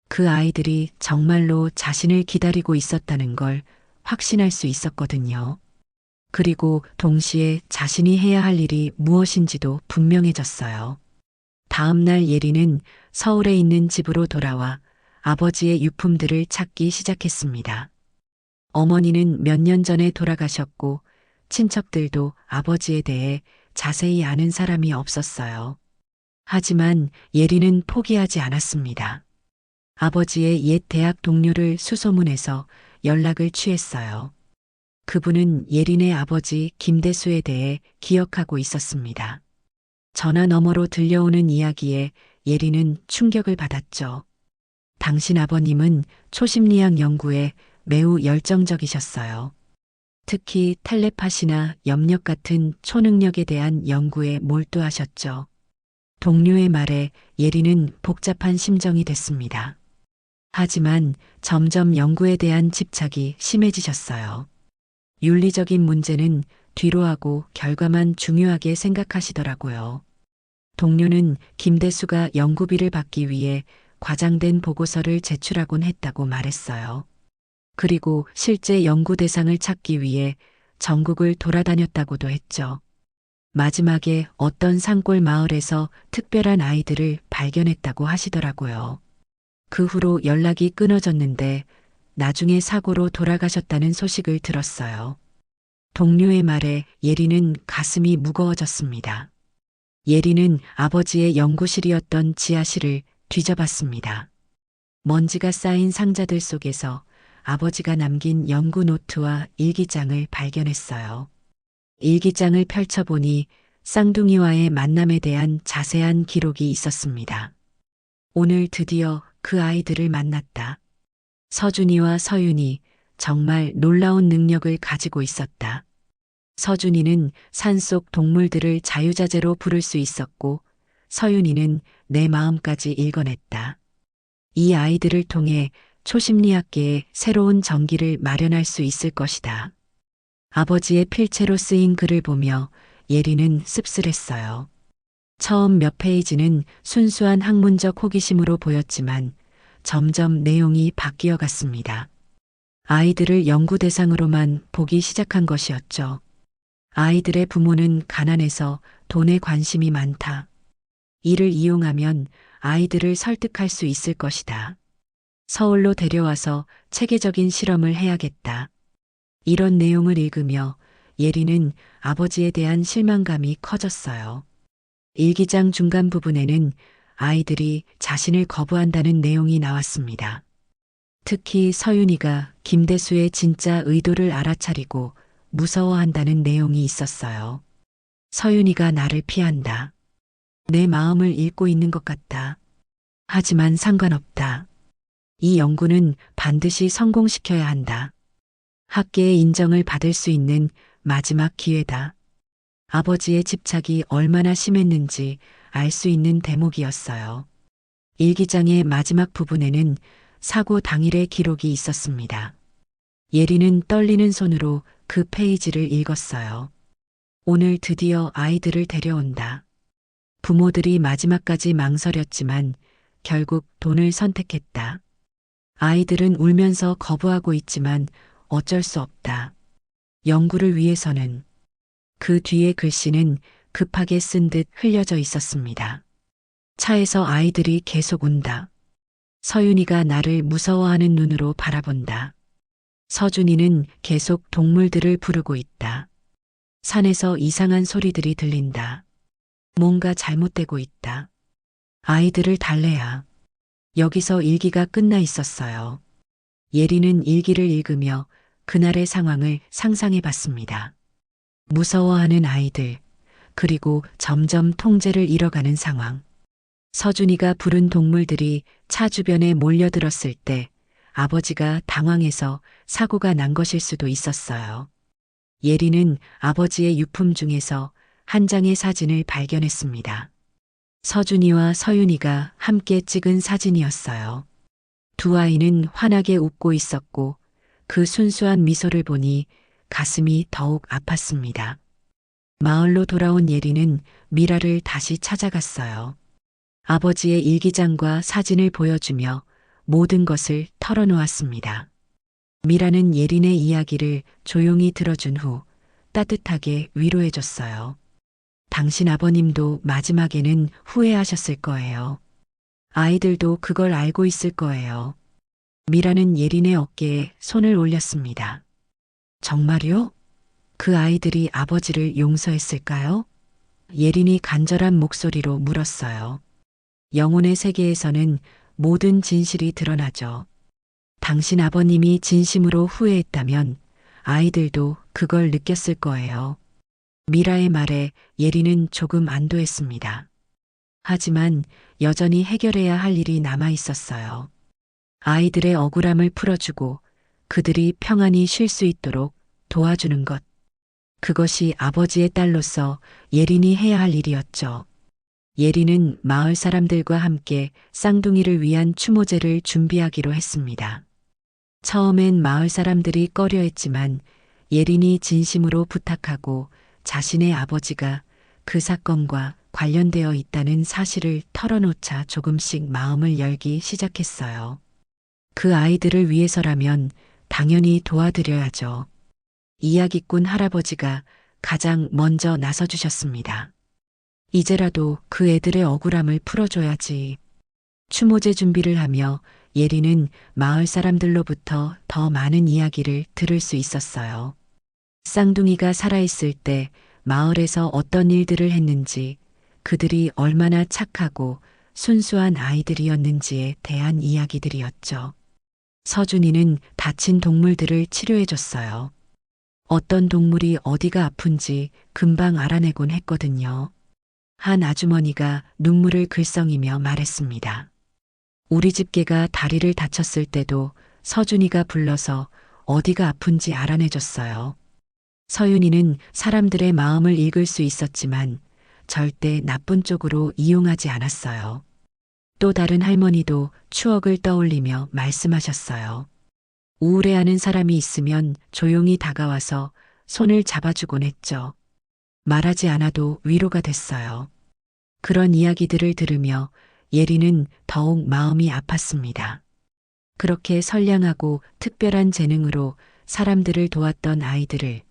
그 아이들이 정말로 자신을 기다리고 있었다는 걸 확신할 수 있었거든요. 그리고 동시에 자신이 해야 할 일이 무엇인지도 분명해졌어요. 다음 날 예린은 서울에 있는 집으로 돌아와 아버지의 유품들을 찾기 시작했습니다. 어머니는 몇 년 전에 돌아가셨고 친척들도 아버지에 대해 자세히 아는 사람이 없었어요. 하지만 예린은 포기하지 않았습니다. 아버지의 옛 대학 동료를 수소문해서 연락을 취했어요. 그분은 예린의 아버지 김대수에 대해 기억하고 있었습니다. 전화 너머로 들려오는 이야기에 예린은 충격을 받았죠. 당신 아버님은 초심리학 연구에 매우 열정적이셨어요. 특히 텔레파시나 염력 같은 초능력에 대한 연구에 몰두하셨죠. 동료의 말에 예린은 복잡한 심정이 됐습니다. 하지만 점점 연구에 대한 집착이 심해지셨어요. 윤리적인 문제는 뒤로 하고 결과만 중요하게 생각하시더라고요. 동료는 김대수가 연구비를 받기 위해 과장된 보고서를 제출하곤 했다고 말했어요. 그리고 실제 연구 대상을 찾기 위해 전국을 돌아다녔다고도 했죠. 마지막에 어떤 산골 마을에서 특별한 아이들을 발견했다고 하시더라고요. 그 후로 연락이 끊어졌는데 나중에 사고로 돌아가셨다는 소식을 들었어요. 동료의 말에 예린은 가슴이 무거워졌습니다. 예린은 아버지의 연구실이었던 지하실을 뒤져봤습니다. 먼지가 쌓인 상자들 속에서 아버지가 남긴 연구 노트와 일기장을 발견했어요. 일기장을 펼쳐보니 쌍둥이와의 만남에 대한 자세한 기록이 있었습니다. 오늘 드디어 그 아이들을 만났다. 서준이와 서윤이 정말 놀라운 능력을 가지고 있었다. 서준이는 산속 동물들을 자유자재로 부를 수 있었고 서윤이는 내 마음까지 읽어냈다. 이 아이들을 통해 초심리학계에 새로운 전기를 마련할 수 있을 것이다. 아버지의 필체로 쓰인 글을 보며 예린은 씁쓸했어요. 처음 몇 페이지는 순수한 학문적 호기심으로 보였지만 점점 내용이 바뀌어 갔습니다. 아이들을 연구 대상으로만 보기 시작한 것이었죠. 아이들의 부모는 가난해서 돈에 관심이 많다. 이를 이용하면 아이들을 설득할 수 있을 것이다. 서울로 데려와서 체계적인 실험을 해야겠다. 이런 내용을 읽으며 예리는 아버지에 대한 실망감이 커졌어요. 일기장 중간 부분에는 아이들이 자신을 거부한다는 내용이 나왔습니다. 특히 서윤이가 김대수의 진짜 의도를 알아차리고 무서워한다는 내용이 있었어요. 서윤이가 나를 피한다. 내 마음을 읽고 있는 것 같다. 하지만 상관없다. 이 연구는 반드시 성공시켜야 한다. 학계의 인정을 받을 수 있는 마지막 기회다. 아버지의 집착이 얼마나 심했는지 알 수 있는 대목이었어요. 일기장의 마지막 부분에는 사고 당일의 기록이 있었습니다. 예리는 떨리는 손으로 그 페이지를 읽었어요. 오늘 드디어 아이들을 데려온다. 부모들이 마지막까지 망설였지만 결국 돈을 선택했다. 아이들은 울면서 거부하고 있지만 어쩔 수 없다. 연구를 위해서는. 그 뒤에 글씨는 급하게 쓴 듯 흘려져 있었습니다. 차에서 아이들이 계속 운다. 서윤이가 나를 무서워하는 눈으로 바라본다. 서준이는 계속 동물들을 부르고 있다. 산에서 이상한 소리들이 들린다. 뭔가 잘못되고 있다. 아이들을 달래야. 여기서 일기가 끝나 있었어요. 예리는 일기를 읽으며 그날의 상황을 상상해 봤습니다. 무서워하는 아이들, 그리고 점점 통제를 잃어가는 상황. 서준이가 부른 동물들이 차 주변에 몰려들었을 때 아버지가 당황해서 사고가 난 것일 수도 있었어요. 예리는 아버지의 유품 중에서 한 장의 사진을 발견했습니다. 서준이와 서윤이가 함께 찍은 사진이었어요. 두 아이는 환하게 웃고 있었고 그 순수한 미소를 보니 가슴이 더욱 아팠습니다. 마을로 돌아온 예리는 미라를 다시 찾아갔어요. 아버지의 일기장과 사진을 보여주며 모든 것을 털어놓았습니다. 미라는 예린의 이야기를 조용히 들어준 후 따뜻하게 위로해줬어요. 당신 아버님도 마지막에는 후회하셨을 거예요. 아이들도 그걸 알고 있을 거예요. 미라는 예린의 어깨에 손을 올렸습니다. 정말요? 그 아이들이 아버지를 용서했을까요? 예린이 간절한 목소리로 물었어요. 영혼의 세계에서는 모든 진실이 드러나죠. 당신 아버님이 진심으로 후회했다면 아이들도 그걸 느꼈을 거예요. 미라의 말에 예린은 조금 안도했습니다. 하지만 여전히 해결해야 할 일이 남아 있었어요. 아이들의 억울함을 풀어주고 그들이 평안히 쉴 수 있도록 도와주는 것. 그것이 아버지의 딸로서 예린이 해야 할 일이었죠. 예린은 마을 사람들과 함께 쌍둥이를 위한 추모제를 준비하기로 했습니다. 처음엔 마을 사람들이 꺼려했지만 예린이 진심으로 부탁하고 자신의 아버지가 그 사건과 관련되어 있다는 사실을 털어놓자 조금씩 마음을 열기 시작했어요. 그 아이들을 위해서라면 당연히 도와드려야죠. 이야기꾼 할아버지가 가장 먼저 나서주셨습니다. 이제라도 그 애들의 억울함을 풀어줘야지. 추모제 준비를 하며 예리는 마을 사람들로부터 더 많은 이야기를 들을 수 있었어요. 쌍둥이가 살아있을 때 마을에서 어떤 일들을 했는지, 그들이 얼마나 착하고 순수한 아이들이었는지에 대한 이야기들이었죠. 서준이는 다친 동물들을 치료해줬어요. 어떤 동물이 어디가 아픈지 금방 알아내곤 했거든요. 한 아주머니가 눈물을 글썽이며 말했습니다. 우리 집 개가 다리를 다쳤을 때도 서준이가 불러서 어디가 아픈지 알아내줬어요. 서윤이는 사람들의 마음을 읽을 수 있었지만 절대 나쁜 쪽으로 이용하지 않았어요. 또 다른 할머니도 추억을 떠올리며 말씀하셨어요. 우울해하는 사람이 있으면 조용히 다가와서 손을 잡아주곤 했죠. 말하지 않아도 위로가 됐어요. 그런 이야기들을 들으며 예리는 더욱 마음이 아팠습니다. 그렇게 선량하고 특별한 재능으로 사람들을 도왔던 아이들을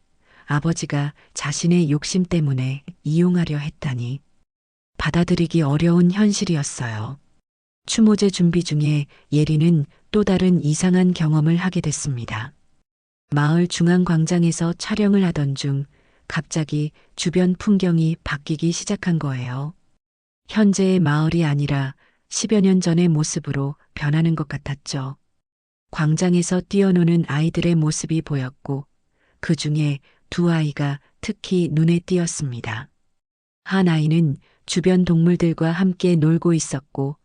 아버지가 자신의 욕심 때문에 이용하려 했다니 받아들이기 어려운 현실이었어요. 추모제 준비 중에 예리는 또 다른 이상한 경험을 하게 됐습니다. 마을 중앙 광장에서 촬영을 하던 중 갑자기 주변 풍경이 바뀌기 시작한 거예요. 현재의 마을이 아니라 10여 년 전의 모습으로 변하는 것 같았죠. 광장에서 뛰어노는 아이들의 모습이 보였고 그 중에 두 아이가 특히 눈에 띄었습니다. 한 아이는 주변 동물들과 함께 놀고 있었고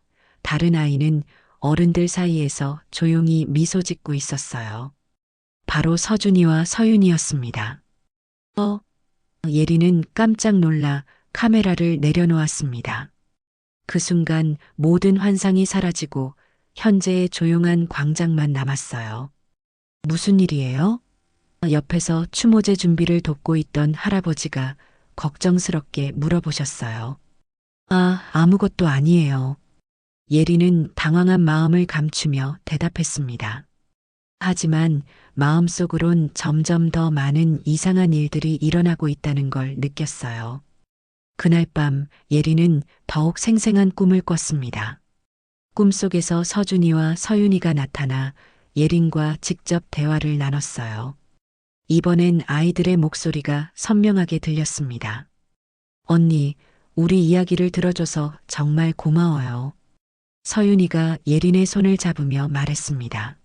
다른 아이는 어른들 사이에서 조용히 미소 짓고 있었어요. 바로 서준이와 서윤이었습니다. 예리는 깜짝 놀라 카메라를 내려놓았습니다. 그 순간 모든 환상이 사라지고 현재의 조용한 광장만 남았어요. 무슨 일이에요? 옆에서 추모제 준비를 돕고 있던 할아버지가 걱정스럽게 물어보셨어요. 아무것도 아니에요. 예리는 당황한 마음을 감추며 대답했습니다. 하지만 마음속으론 점점 더 많은 이상한 일들이 일어나고 있다는 걸 느꼈어요. 그날 밤 예리는 더욱 생생한 꿈을 꿨습니다. 꿈속에서 서준이와 서윤이가 나타나 예린과 직접 대화를 나눴어요. 이번엔 아이들의 목소리가 선명하게 들렸습니다. 언니, 우리 이야기를 들어줘서 정말 고마워요. 서윤이가 예린의 손을 잡으며 말했습니다.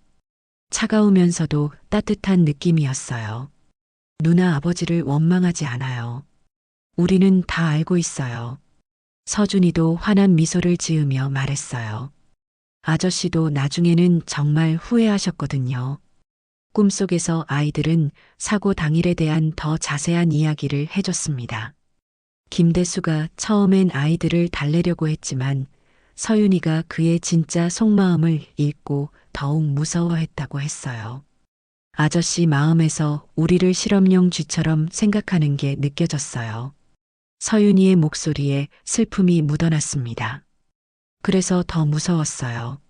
차가우면서도 따뜻한 느낌이었어요. 누나 아버지를 원망하지 않아요. 우리는 다 알고 있어요. 서준이도 환한 미소를 지으며 말했어요. 아저씨도 나중에는 정말 후회하셨거든요. 꿈속에서 아이들은 사고 당일에 대한 더 자세한 이야기를 해줬습니다. 김대수가 처음엔 아이들을 달래려고 했지만 서윤이가 그의 진짜 속마음을 읽고 더욱 무서워했다고 했어요. 아저씨 마음에서 우리를 실험용 쥐처럼 생각하는 게 느껴졌어요. 서윤이의 목소리에 슬픔이 묻어났습니다. 그래서 더 무서웠어요.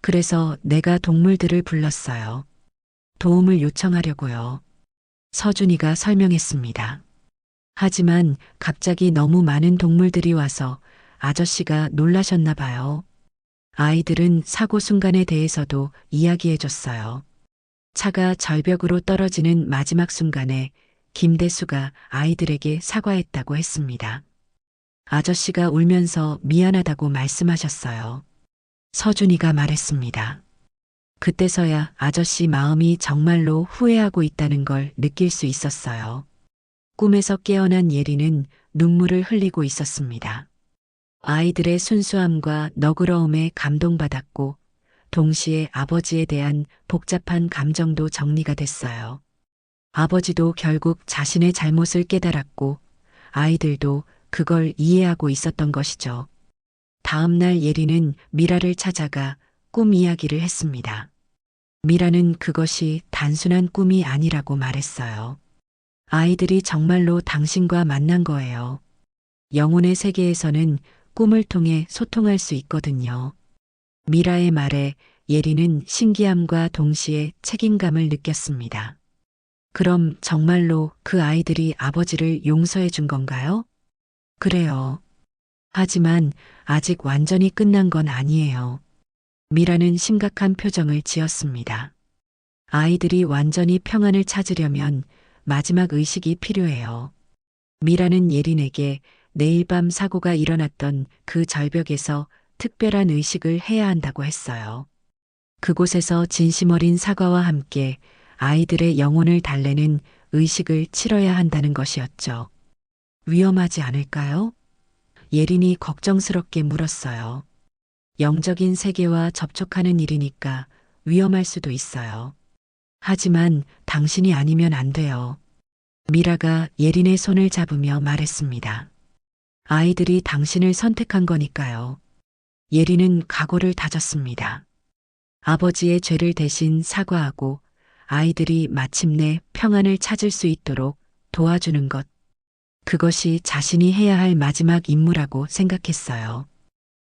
그래서 내가 동물들을 불렀어요. 도움을 요청하려고요. 서준이가 설명했습니다. 하지만 갑자기 너무 많은 동물들이 와서 아저씨가 놀라셨나 봐요. 아이들은 사고 순간에 대해서도 이야기해줬어요. 차가 절벽으로 떨어지는 마지막 순간에 김대수가 아이들에게 사과했다고 했습니다. 아저씨가 울면서 미안하다고 말씀하셨어요. 서준이가 말했습니다. 그때서야 아저씨 마음이 정말로 후회하고 있다는 걸 느낄 수 있었어요. 꿈에서 깨어난 예리는 눈물을 흘리고 있었습니다. 아이들의 순수함과 너그러움에 감동받았고 동시에 아버지에 대한 복잡한 감정도 정리가 됐어요. 아버지도 결국 자신의 잘못을 깨달았고 아이들도 그걸 이해하고 있었던 것이죠. 다음 날 예리는 미라를 찾아가 꿈 이야기를 했습니다. 미라는 그것이 단순한 꿈이 아니라고 말했어요. 아이들이 정말로 당신과 만난 거예요. 영혼의 세계에서는 꿈을 통해 소통할 수 있거든요. 미라의 말에 예리는 신기함과 동시에 책임감을 느꼈습니다. 그럼 정말로 그 아이들이 아버지를 용서해 준 건가요? 그래요. 하지만 아직 완전히 끝난 건 아니에요. 미라는 심각한 표정을 지었습니다. 아이들이 완전히 평안을 찾으려면 마지막 의식이 필요해요. 미라는 예린에게 내일 밤 사고가 일어났던 그 절벽에서 특별한 의식을 해야 한다고 했어요. 그곳에서 진심 어린 사과와 함께 아이들의 영혼을 달래는 의식을 치러야 한다는 것이었죠. 위험하지 않을까요? 예린이 걱정스럽게 물었어요. 영적인 세계와 접촉하는 일이니까 위험할 수도 있어요. 하지만 당신이 아니면 안 돼요. 미라가 예린의 손을 잡으며 말했습니다. 아이들이 당신을 선택한 거니까요. 예린은 각오를 다졌습니다. 아버지의 죄를 대신 사과하고 아이들이 마침내 평안을 찾을 수 있도록 도와주는 것. 그것이 자신이 해야 할 마지막 임무라고 생각했어요.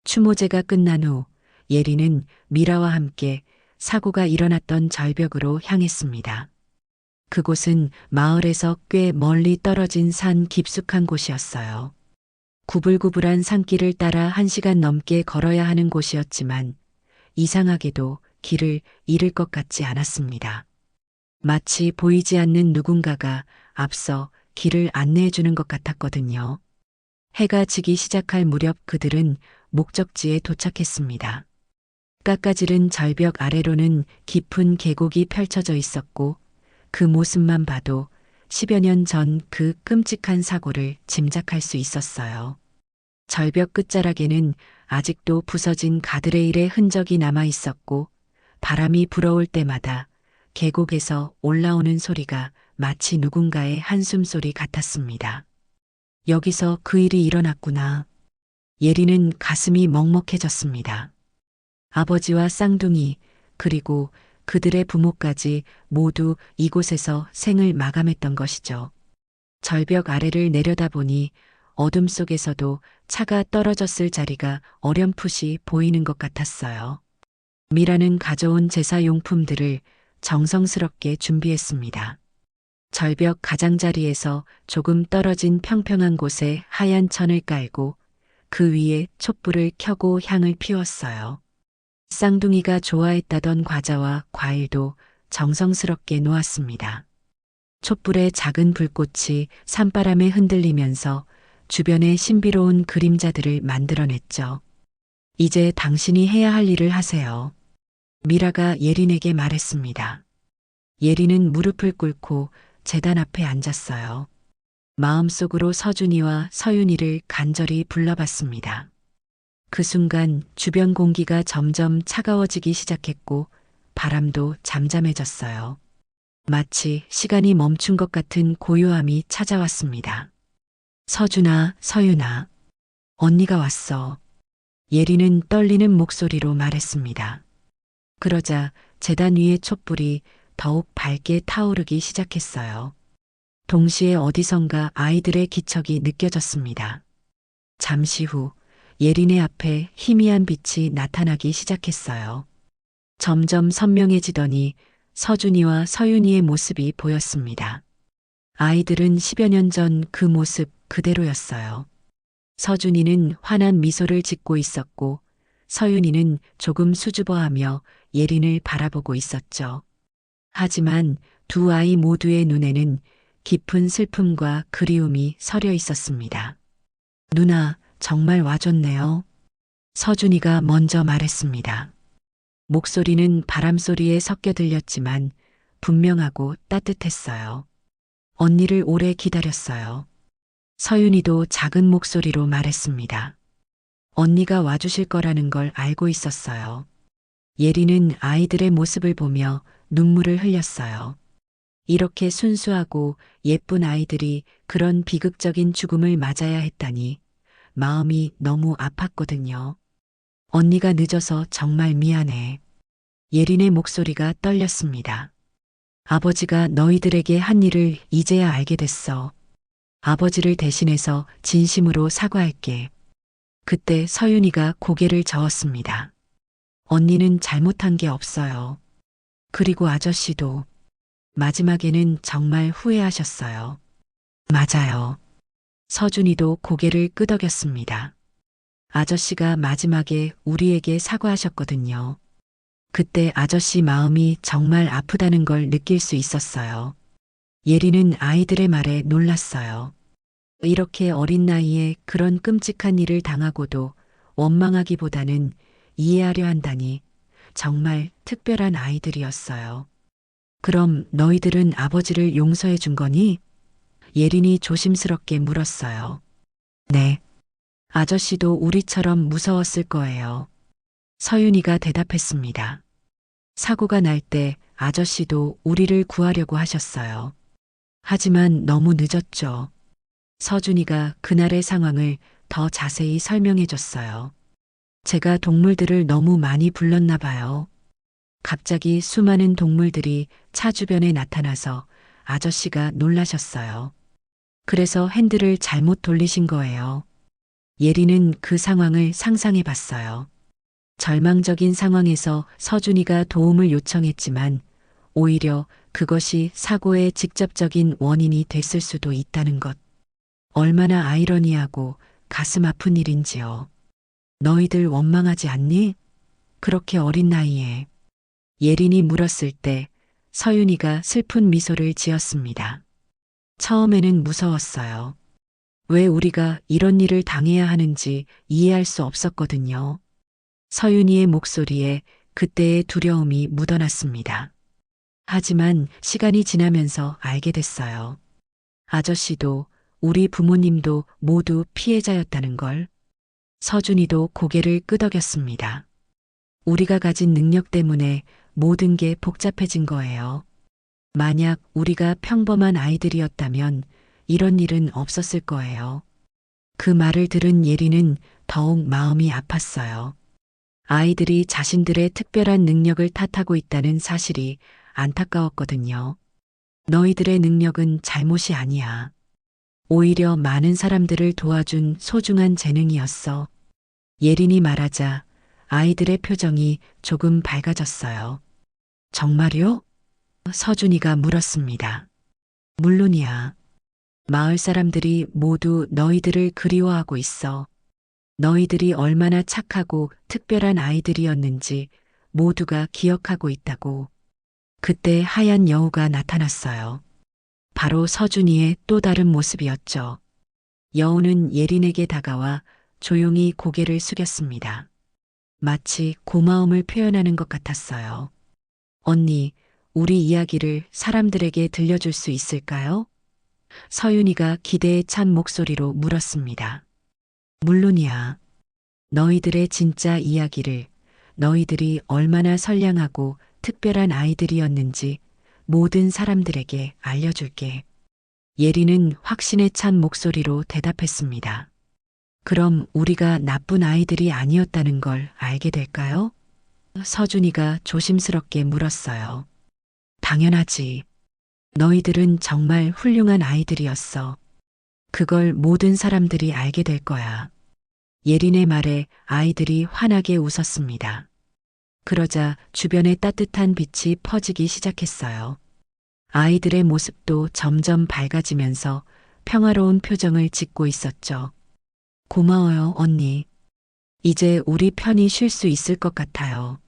추모제가 끝난 후 예린은 미라와 함께 사고가 일어났던 절벽으로 향했습니다. 그곳은 마을에서 꽤 멀리 떨어진 산 깊숙한 곳이었어요. 구불구불한 산길을 따라 1시간 넘게 걸어야 하는 곳이었지만 이상하게도 길을 잃을 것 같지 않았습니다. 마치 보이지 않는 누군가가 앞서 길을 안내해 주는 것 같았거든요. 해가 지기 시작할 무렵 그들은 목적지에 도착했습니다. 깎아지른 절벽 아래로는 깊은 계곡이 펼쳐져 있었고 그 모습만 봐도 10여 년 전 그 끔찍한 사고를 짐작할 수 있었어요. 절벽 끝자락에는 아직도 부서진 가드레일의 흔적이 남아 있었고 바람이 불어올 때마다 계곡에서 올라오는 소리가 마치 누군가의 한숨소리 같았습니다. 여기서 그 일이 일어났구나. 예리는 가슴이 먹먹해졌습니다. 아버지와 쌍둥이 그리고 그들의 부모까지 모두 이곳에서 생을 마감했던 것이죠. 절벽 아래를 내려다보니 어둠 속에서도 차가 떨어졌을 자리가 어렴풋이 보이는 것 같았어요. 미라는 가져온 제사용품들을 정성스럽게 준비했습니다. 절벽 가장자리에서 조금 떨어진 평평한 곳에 하얀 천을 깔고 그 위에 촛불을 켜고 향을 피웠어요. 쌍둥이가 좋아했다던 과자와 과일도 정성스럽게 놓았습니다. 촛불의 작은 불꽃이 산바람에 흔들리면서 주변의 신비로운 그림자들을 만들어냈죠. 이제 당신이 해야 할 일을 하세요. 미라가 예린에게 말했습니다. 예린은 무릎을 꿇고 제단 앞에 앉았어요. 마음속으로 서준이와 서윤이를 간절히 불러봤습니다. 그 순간 주변 공기가 점점 차가워지기 시작했고 바람도 잠잠해졌어요. 마치 시간이 멈춘 것 같은 고요함이 찾아왔습니다. 서준아, 서윤아, 언니가 왔어. 예리는 떨리는 목소리로 말했습니다. 그러자 제단 위의 촛불이 더욱 밝게 타오르기 시작했어요. 동시에 어디선가 아이들의 기척이 느껴졌습니다. 잠시 후 예린의 앞에 희미한 빛이 나타나기 시작했어요. 점점 선명해지더니 서준이와 서윤이의 모습이 보였습니다. 아이들은 10여 년 전 그 모습 그대로였어요. 서준이는 환한 미소를 짓고 있었고 서윤이는 조금 수줍어하며 예린을 바라보고 있었죠. 하지만 두 아이 모두의 눈에는 깊은 슬픔과 그리움이 서려 있었습니다. 누나, 정말 와줬네요. 서준이가 먼저 말했습니다. 목소리는 바람소리에 섞여 들렸지만 분명하고 따뜻했어요. 언니를 오래 기다렸어요. 서윤이도 작은 목소리로 말했습니다. 언니가 와주실 거라는 걸 알고 있었어요. 예리는 아이들의 모습을 보며 눈물을 흘렸어요. 이렇게 순수하고 예쁜 아이들이 그런 비극적인 죽음을 맞아야 했다니 마음이 너무 아팠거든요. 언니가 늦어서 정말 미안해. 예린의 목소리가 떨렸습니다. 아버지가 너희들에게 한 일을 이제야 알게 됐어. 아버지를 대신해서 진심으로 사과할게. 그때 서윤이가 고개를 저었습니다. 언니는 잘못한 게 없어요. 그리고 아저씨도 마지막에는 정말 후회하셨어요. 맞아요. 서준이도 고개를 끄덕였습니다. 아저씨가 마지막에 우리에게 사과하셨거든요. 그때 아저씨 마음이 정말 아프다는 걸 느낄 수 있었어요. 예리는 아이들의 말에 놀랐어요. 이렇게 어린 나이에 그런 끔찍한 일을 당하고도 원망하기보다는 이해하려 한다니 정말 특별한 아이들이었어요. 그럼 너희들은 아버지를 용서해 준 거니? 예린이 조심스럽게 물었어요. 네. 아저씨도 우리처럼 무서웠을 거예요. 서윤이가 대답했습니다. 사고가 날 때 아저씨도 우리를 구하려고 하셨어요. 하지만 너무 늦었죠. 서준이가 그날의 상황을 더 자세히 설명해 줬어요. 제가 동물들을 너무 많이 불렀나 봐요. 갑자기 수많은 동물들이 차 주변에 나타나서 아저씨가 놀라셨어요. 그래서 핸들을 잘못 돌리신 거예요. 예리는 그 상황을 상상해 봤어요. 절망적인 상황에서 서준이가 도움을 요청했지만 오히려 그것이 사고의 직접적인 원인이 됐을 수도 있다는 것. 얼마나 아이러니하고 가슴 아픈 일인지요. 너희들 원망하지 않니? 그렇게 어린 나이에. 예린이 물었을 때 서윤이가 슬픈 미소를 지었습니다. 처음에는 무서웠어요. 왜 우리가 이런 일을 당해야 하는지 이해할 수 없었거든요. 서윤이의 목소리에 그때의 두려움이 묻어났습니다. 하지만 시간이 지나면서 알게 됐어요. 아저씨도 우리 부모님도 모두 피해자였다는 걸. 서준이도 고개를 끄덕였습니다. 우리가 가진 능력 때문에 모든 게 복잡해진 거예요. 만약 우리가 평범한 아이들이었다면 이런 일은 없었을 거예요. 그 말을 들은 예리는 더욱 마음이 아팠어요. 아이들이 자신들의 특별한 능력을 탓하고 있다는 사실이 안타까웠거든요. 너희들의 능력은 잘못이 아니야. 오히려 많은 사람들을 도와준 소중한 재능이었어. 예린이 말하자 아이들의 표정이 조금 밝아졌어요. 정말요? 서준이가 물었습니다. 물론이야. 마을 사람들이 모두 너희들을 그리워하고 있어. 너희들이 얼마나 착하고 특별한 아이들이었는지 모두가 기억하고 있다고. 그때 하얀 여우가 나타났어요. 바로 서준이의 또 다른 모습이었죠. 여우는 예린에게 다가와 조용히 고개를 숙였습니다. 마치 고마움을 표현하는 것 같았어요. 언니, 우리 이야기를 사람들에게 들려줄 수 있을까요? 서윤이가 기대에 찬 목소리로 물었습니다. 물론이야. 너희들의 진짜 이야기를, 너희들이 얼마나 선량하고 특별한 아이들이었는지 모든 사람들에게 알려줄게. 예리는 확신에 찬 목소리로 대답했습니다. 그럼 우리가 나쁜 아이들이 아니었다는 걸 알게 될까요? 서준이가 조심스럽게 물었어요. 당연하지. 너희들은 정말 훌륭한 아이들이었어. 그걸 모든 사람들이 알게 될 거야. 예린의 말에 아이들이 환하게 웃었습니다. 그러자 주변에 따뜻한 빛이 퍼지기 시작했어요. 아이들의 모습도 점점 밝아지면서 평화로운 표정을 짓고 있었죠. 고마워요, 언니. 이제 우리 편히 쉴 수 있을 것 같아요.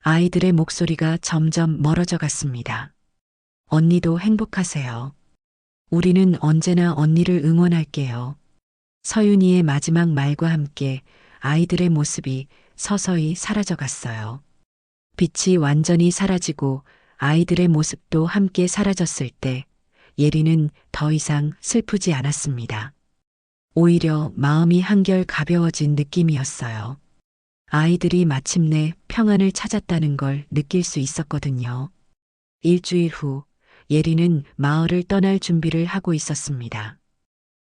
아이들의 목소리가 점점 멀어져 갔습니다. 언니도 행복하세요. 우리는 언제나 언니를 응원할게요. 서윤이의 마지막 말과 함께 아이들의 모습이 서서히 사라져 갔어요. 빛이 완전히 사라지고 아이들의 모습도 함께 사라졌을 때 예리는 더 이상 슬프지 않았습니다. 오히려 마음이 한결 가벼워진 느낌이었어요. 아이들이 마침내 평안을 찾았다는 걸 느낄 수 있었거든요. 일주일 후 예리는 마을을 떠날 준비를 하고 있었습니다.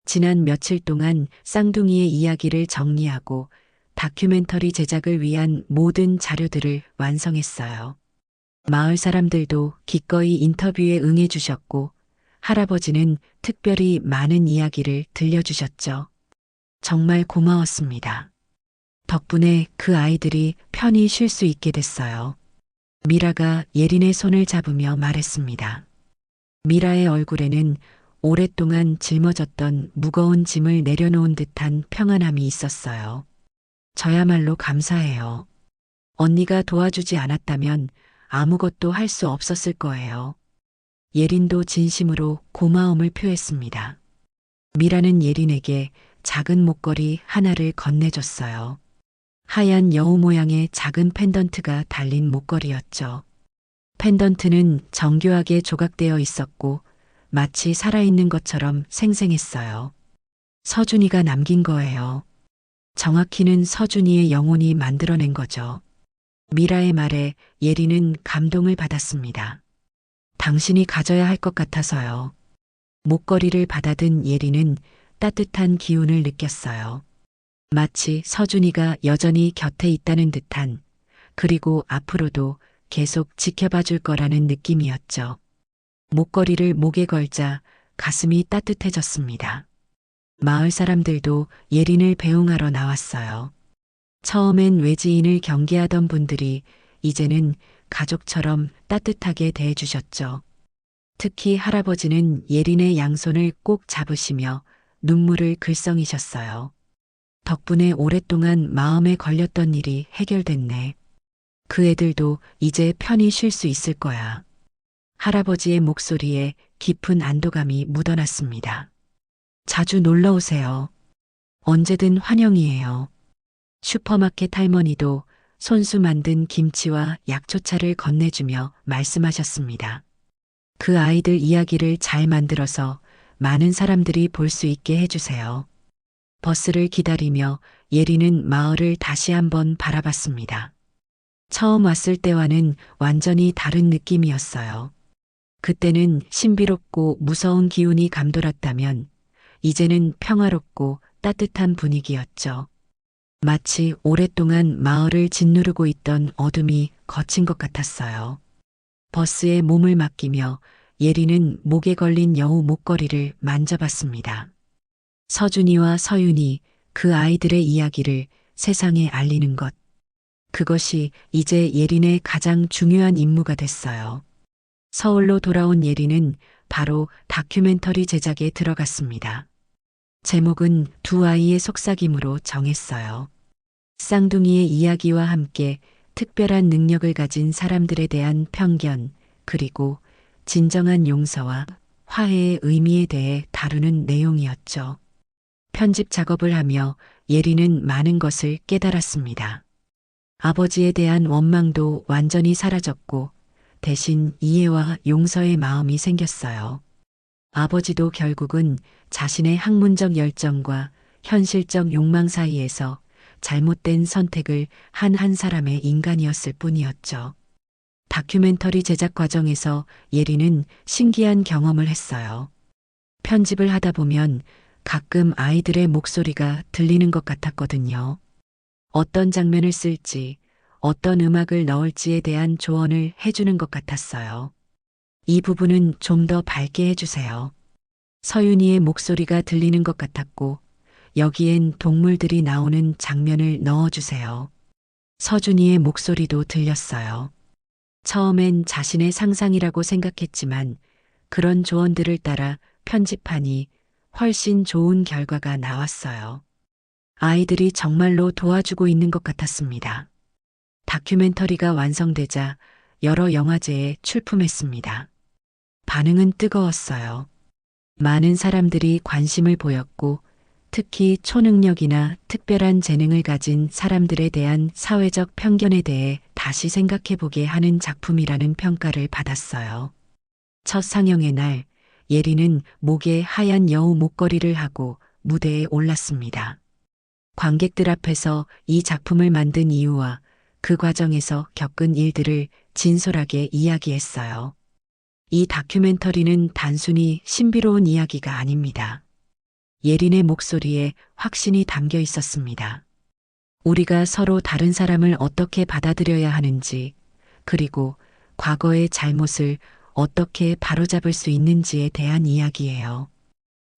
지난 며칠 동안 쌍둥이의 이야기를 정리하고 다큐멘터리 제작을 위한 모든 자료들을 완성했어요. 마을 사람들도 기꺼이 인터뷰에 응해주셨고 할아버지는 특별히 많은 이야기를 들려주셨죠. 정말 고마웠습니다. 덕분에 그 아이들이 편히 쉴 수 있게 됐어요. 미라가 예린의 손을 잡으며 말했습니다. 미라의 얼굴에는 오랫동안 짊어졌던 무거운 짐을 내려놓은 듯한 평안함이 있었어요. 저야말로 감사해요. 언니가 도와주지 않았다면 아무것도 할 수 없었을 거예요. 예린도 진심으로 고마움을 표했습니다. 미라는 예린에게 작은 목걸이 하나를 건네줬어요. 하얀 여우 모양의 작은 펜던트가 달린 목걸이였죠. 펜던트는 정교하게 조각되어 있었고 마치 살아있는 것처럼 생생했어요. 서준이가 남긴 거예요. 정확히는 서준이의 영혼이 만들어낸 거죠. 미라의 말에 예리는 감동을 받았습니다. 당신이 가져야 할 것 같아서요. 목걸이를 받아든 예리는 따뜻한 기운을 느꼈어요. 마치 서준이가 여전히 곁에 있다는 듯한, 그리고 앞으로도 계속 지켜봐 줄 거라는 느낌이었죠. 목걸이를 목에 걸자 가슴이 따뜻해졌습니다. 마을 사람들도 예린을 배웅하러 나왔어요. 처음엔 외지인을 경계하던 분들이 이제는 가족처럼 따뜻하게 대해주셨죠. 특히 할아버지는 예린의 양손을 꼭 잡으시며 눈물을 글썽이셨어요. 덕분에 오랫동안 마음에 걸렸던 일이 해결됐네. 그 애들도 이제 편히 쉴 수 있을 거야. 할아버지의 목소리에 깊은 안도감이 묻어났습니다. 자주 놀러 오세요. 언제든 환영이에요. 슈퍼마켓 할머니도 손수 만든 김치와 약초차를 건네주며 말씀하셨습니다. 그 아이들 이야기를 잘 만들어서 많은 사람들이 볼 수 있게 해주세요. 버스를 기다리며 예리는 마을을 다시 한번 바라봤습니다. 처음 왔을 때와는 완전히 다른 느낌이었어요. 그때는 신비롭고 무서운 기운이 감돌았다면 이제는 평화롭고 따뜻한 분위기였죠. 마치 오랫동안 마을을 짓누르고 있던 어둠이 거친 것 같았어요. 버스에 몸을 맡기며 예리는 목에 걸린 여우 목걸이를 만져봤습니다. 서준이와 서윤이 그 아이들의 이야기를 세상에 알리는 것. 그것이 이제 예린의 가장 중요한 임무가 됐어요. 서울로 돌아온 예린은 바로 다큐멘터리 제작에 들어갔습니다. 제목은 두 아이의 속삭임으로 정했어요. 쌍둥이의 이야기와 함께 특별한 능력을 가진 사람들에 대한 편견, 그리고 진정한 용서와 화해의 의미에 대해 다루는 내용이었죠. 편집 작업을 하며 예린은 많은 것을 깨달았습니다. 아버지에 대한 원망도 완전히 사라졌고 대신 이해와 용서의 마음이 생겼어요. 아버지도 결국은 자신의 학문적 열정과 현실적 욕망 사이에서 잘못된 선택을 한 사람의 인간이었을 뿐이었죠. 다큐멘터리 제작 과정에서 예린은 신기한 경험을 했어요. 편집을 하다 보면 가끔 아이들의 목소리가 들리는 것 같았거든요. 어떤 장면을 쓸지, 어떤 음악을 넣을지에 대한 조언을 해주는 것 같았어요. 이 부분은 좀 더 밝게 해주세요. 서윤이의 목소리가 들리는 것 같았고, 여기엔 동물들이 나오는 장면을 넣어주세요. 서준이의 목소리도 들렸어요. 처음엔 자신의 상상이라고 생각했지만 그런 조언들을 따라 편집하니 훨씬 좋은 결과가 나왔어요. 아이들이 정말로 도와주고 있는 것 같았습니다. 다큐멘터리가 완성되자 여러 영화제에 출품했습니다. 반응은 뜨거웠어요. 많은 사람들이 관심을 보였고 특히 초능력이나 특별한 재능을 가진 사람들에 대한 사회적 편견에 대해 다시 생각해보게 하는 작품이라는 평가를 받았어요. 첫 상영의 날, 예리는 목에 하얀 여우 목걸이를 하고 무대에 올랐습니다. 관객들 앞에서 이 작품을 만든 이유와 그 과정에서 겪은 일들을 진솔하게 이야기했어요. 이 다큐멘터리는 단순히 신비로운 이야기가 아닙니다. 예린의 목소리에 확신이 담겨 있었습니다. 우리가 서로 다른 사람을 어떻게 받아들여야 하는지, 그리고 과거의 잘못을 어떻게 바로잡을 수 있는지에 대한 이야기예요.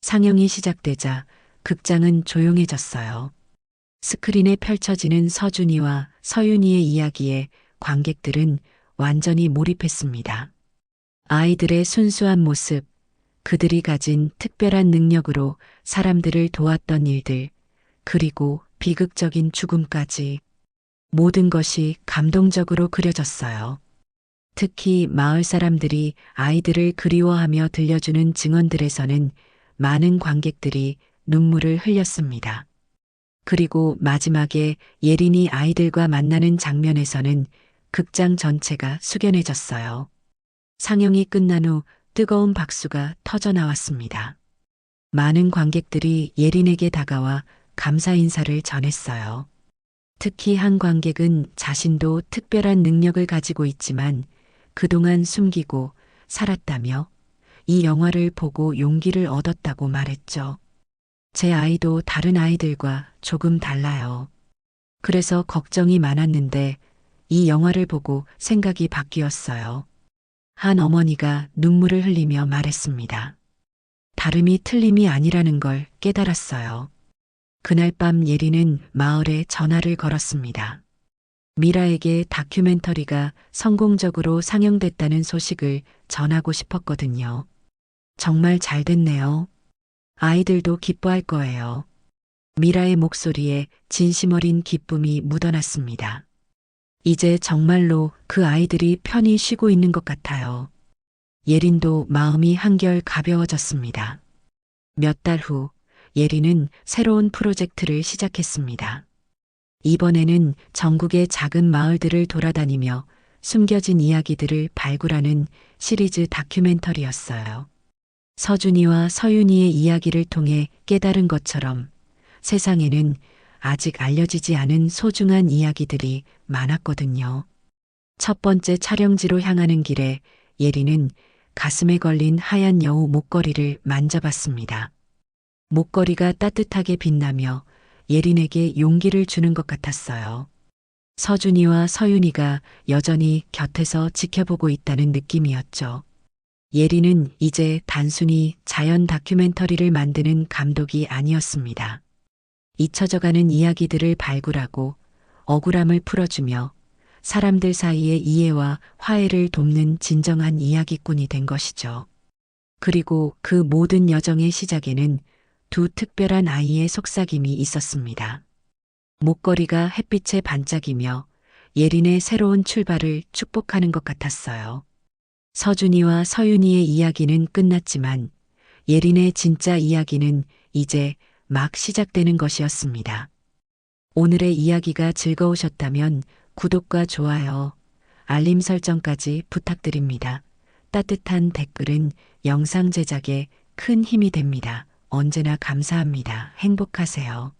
상영이 시작되자 극장은 조용해졌어요. 스크린에 펼쳐지는 서준이와 서윤이의 이야기에 관객들은 완전히 몰입했습니다. 아이들의 순수한 모습, 그들이 가진 특별한 능력으로 사람들을 도왔던 일들, 그리고 비극적인 죽음까지 모든 것이 감동적으로 그려졌어요. 특히 마을 사람들이 아이들을 그리워하며 들려주는 증언들에서는 많은 관객들이 눈물을 흘렸습니다. 그리고 마지막에 예린이 아이들과 만나는 장면에서는 극장 전체가 숙연해졌어요. 상영이 끝난 후 뜨거운 박수가 터져 나왔습니다. 많은 관객들이 예린에게 다가와 감사 인사를 전했어요. 특히 한 관객은 자신도 특별한 능력을 가지고 있지만 그동안 숨기고 살았다며 이 영화를 보고 용기를 얻었다고 말했죠. 제 아이도 다른 아이들과 조금 달라요. 그래서 걱정이 많았는데 이 영화를 보고 생각이 바뀌었어요. 한 어머니가 눈물을 흘리며 말했습니다. 다름이 틀림이 아니라는 걸 깨달았어요. 그날 밤 예리는 마을에 전화를 걸었습니다. 미라에게 다큐멘터리가 성공적으로 상영됐다는 소식을 전하고 싶었거든요. 정말 잘 됐네요. 아이들도 기뻐할 거예요. 미라의 목소리에 진심 어린 기쁨이 묻어났습니다. 이제 정말로 그 아이들이 편히 쉬고 있는 것 같아요. 예린도 마음이 한결 가벼워졌습니다. 몇 달 후 예린은 새로운 프로젝트를 시작했습니다. 이번에는 전국의 작은 마을들을 돌아다니며 숨겨진 이야기들을 발굴하는 시리즈 다큐멘터리였어요. 서준이와 서윤이의 이야기를 통해 깨달은 것처럼 세상에는 아직 알려지지 않은 소중한 이야기들이 많았거든요. 첫 번째 촬영지로 향하는 길에 예리는 가슴에 걸린 하얀 여우 목걸이를 만져봤습니다. 목걸이가 따뜻하게 빛나며 예린에게 용기를 주는 것 같았어요. 서준이와 서윤이가 여전히 곁에서 지켜보고 있다는 느낌이었죠. 예린은 이제 단순히 자연 다큐멘터리를 만드는 감독이 아니었습니다. 잊혀져가는 이야기들을 발굴하고 억울함을 풀어주며 사람들 사이의 이해와 화해를 돕는 진정한 이야기꾼이 된 것이죠. 그리고 그 모든 여정의 시작에는 두 특별한 아이의 속삭임이 있었습니다. 목걸이가 햇빛에 반짝이며 예린의 새로운 출발을 축복하는 것 같았어요. 서준이와 서윤이의 이야기는 끝났지만 예린의 진짜 이야기는 이제 막 시작되는 것이었습니다. 오늘의 이야기가 즐거우셨다면 구독과 좋아요, 알림 설정까지 부탁드립니다. 따뜻한 댓글은 영상 제작에 큰 힘이 됩니다. 언제나 감사합니다. 행복하세요.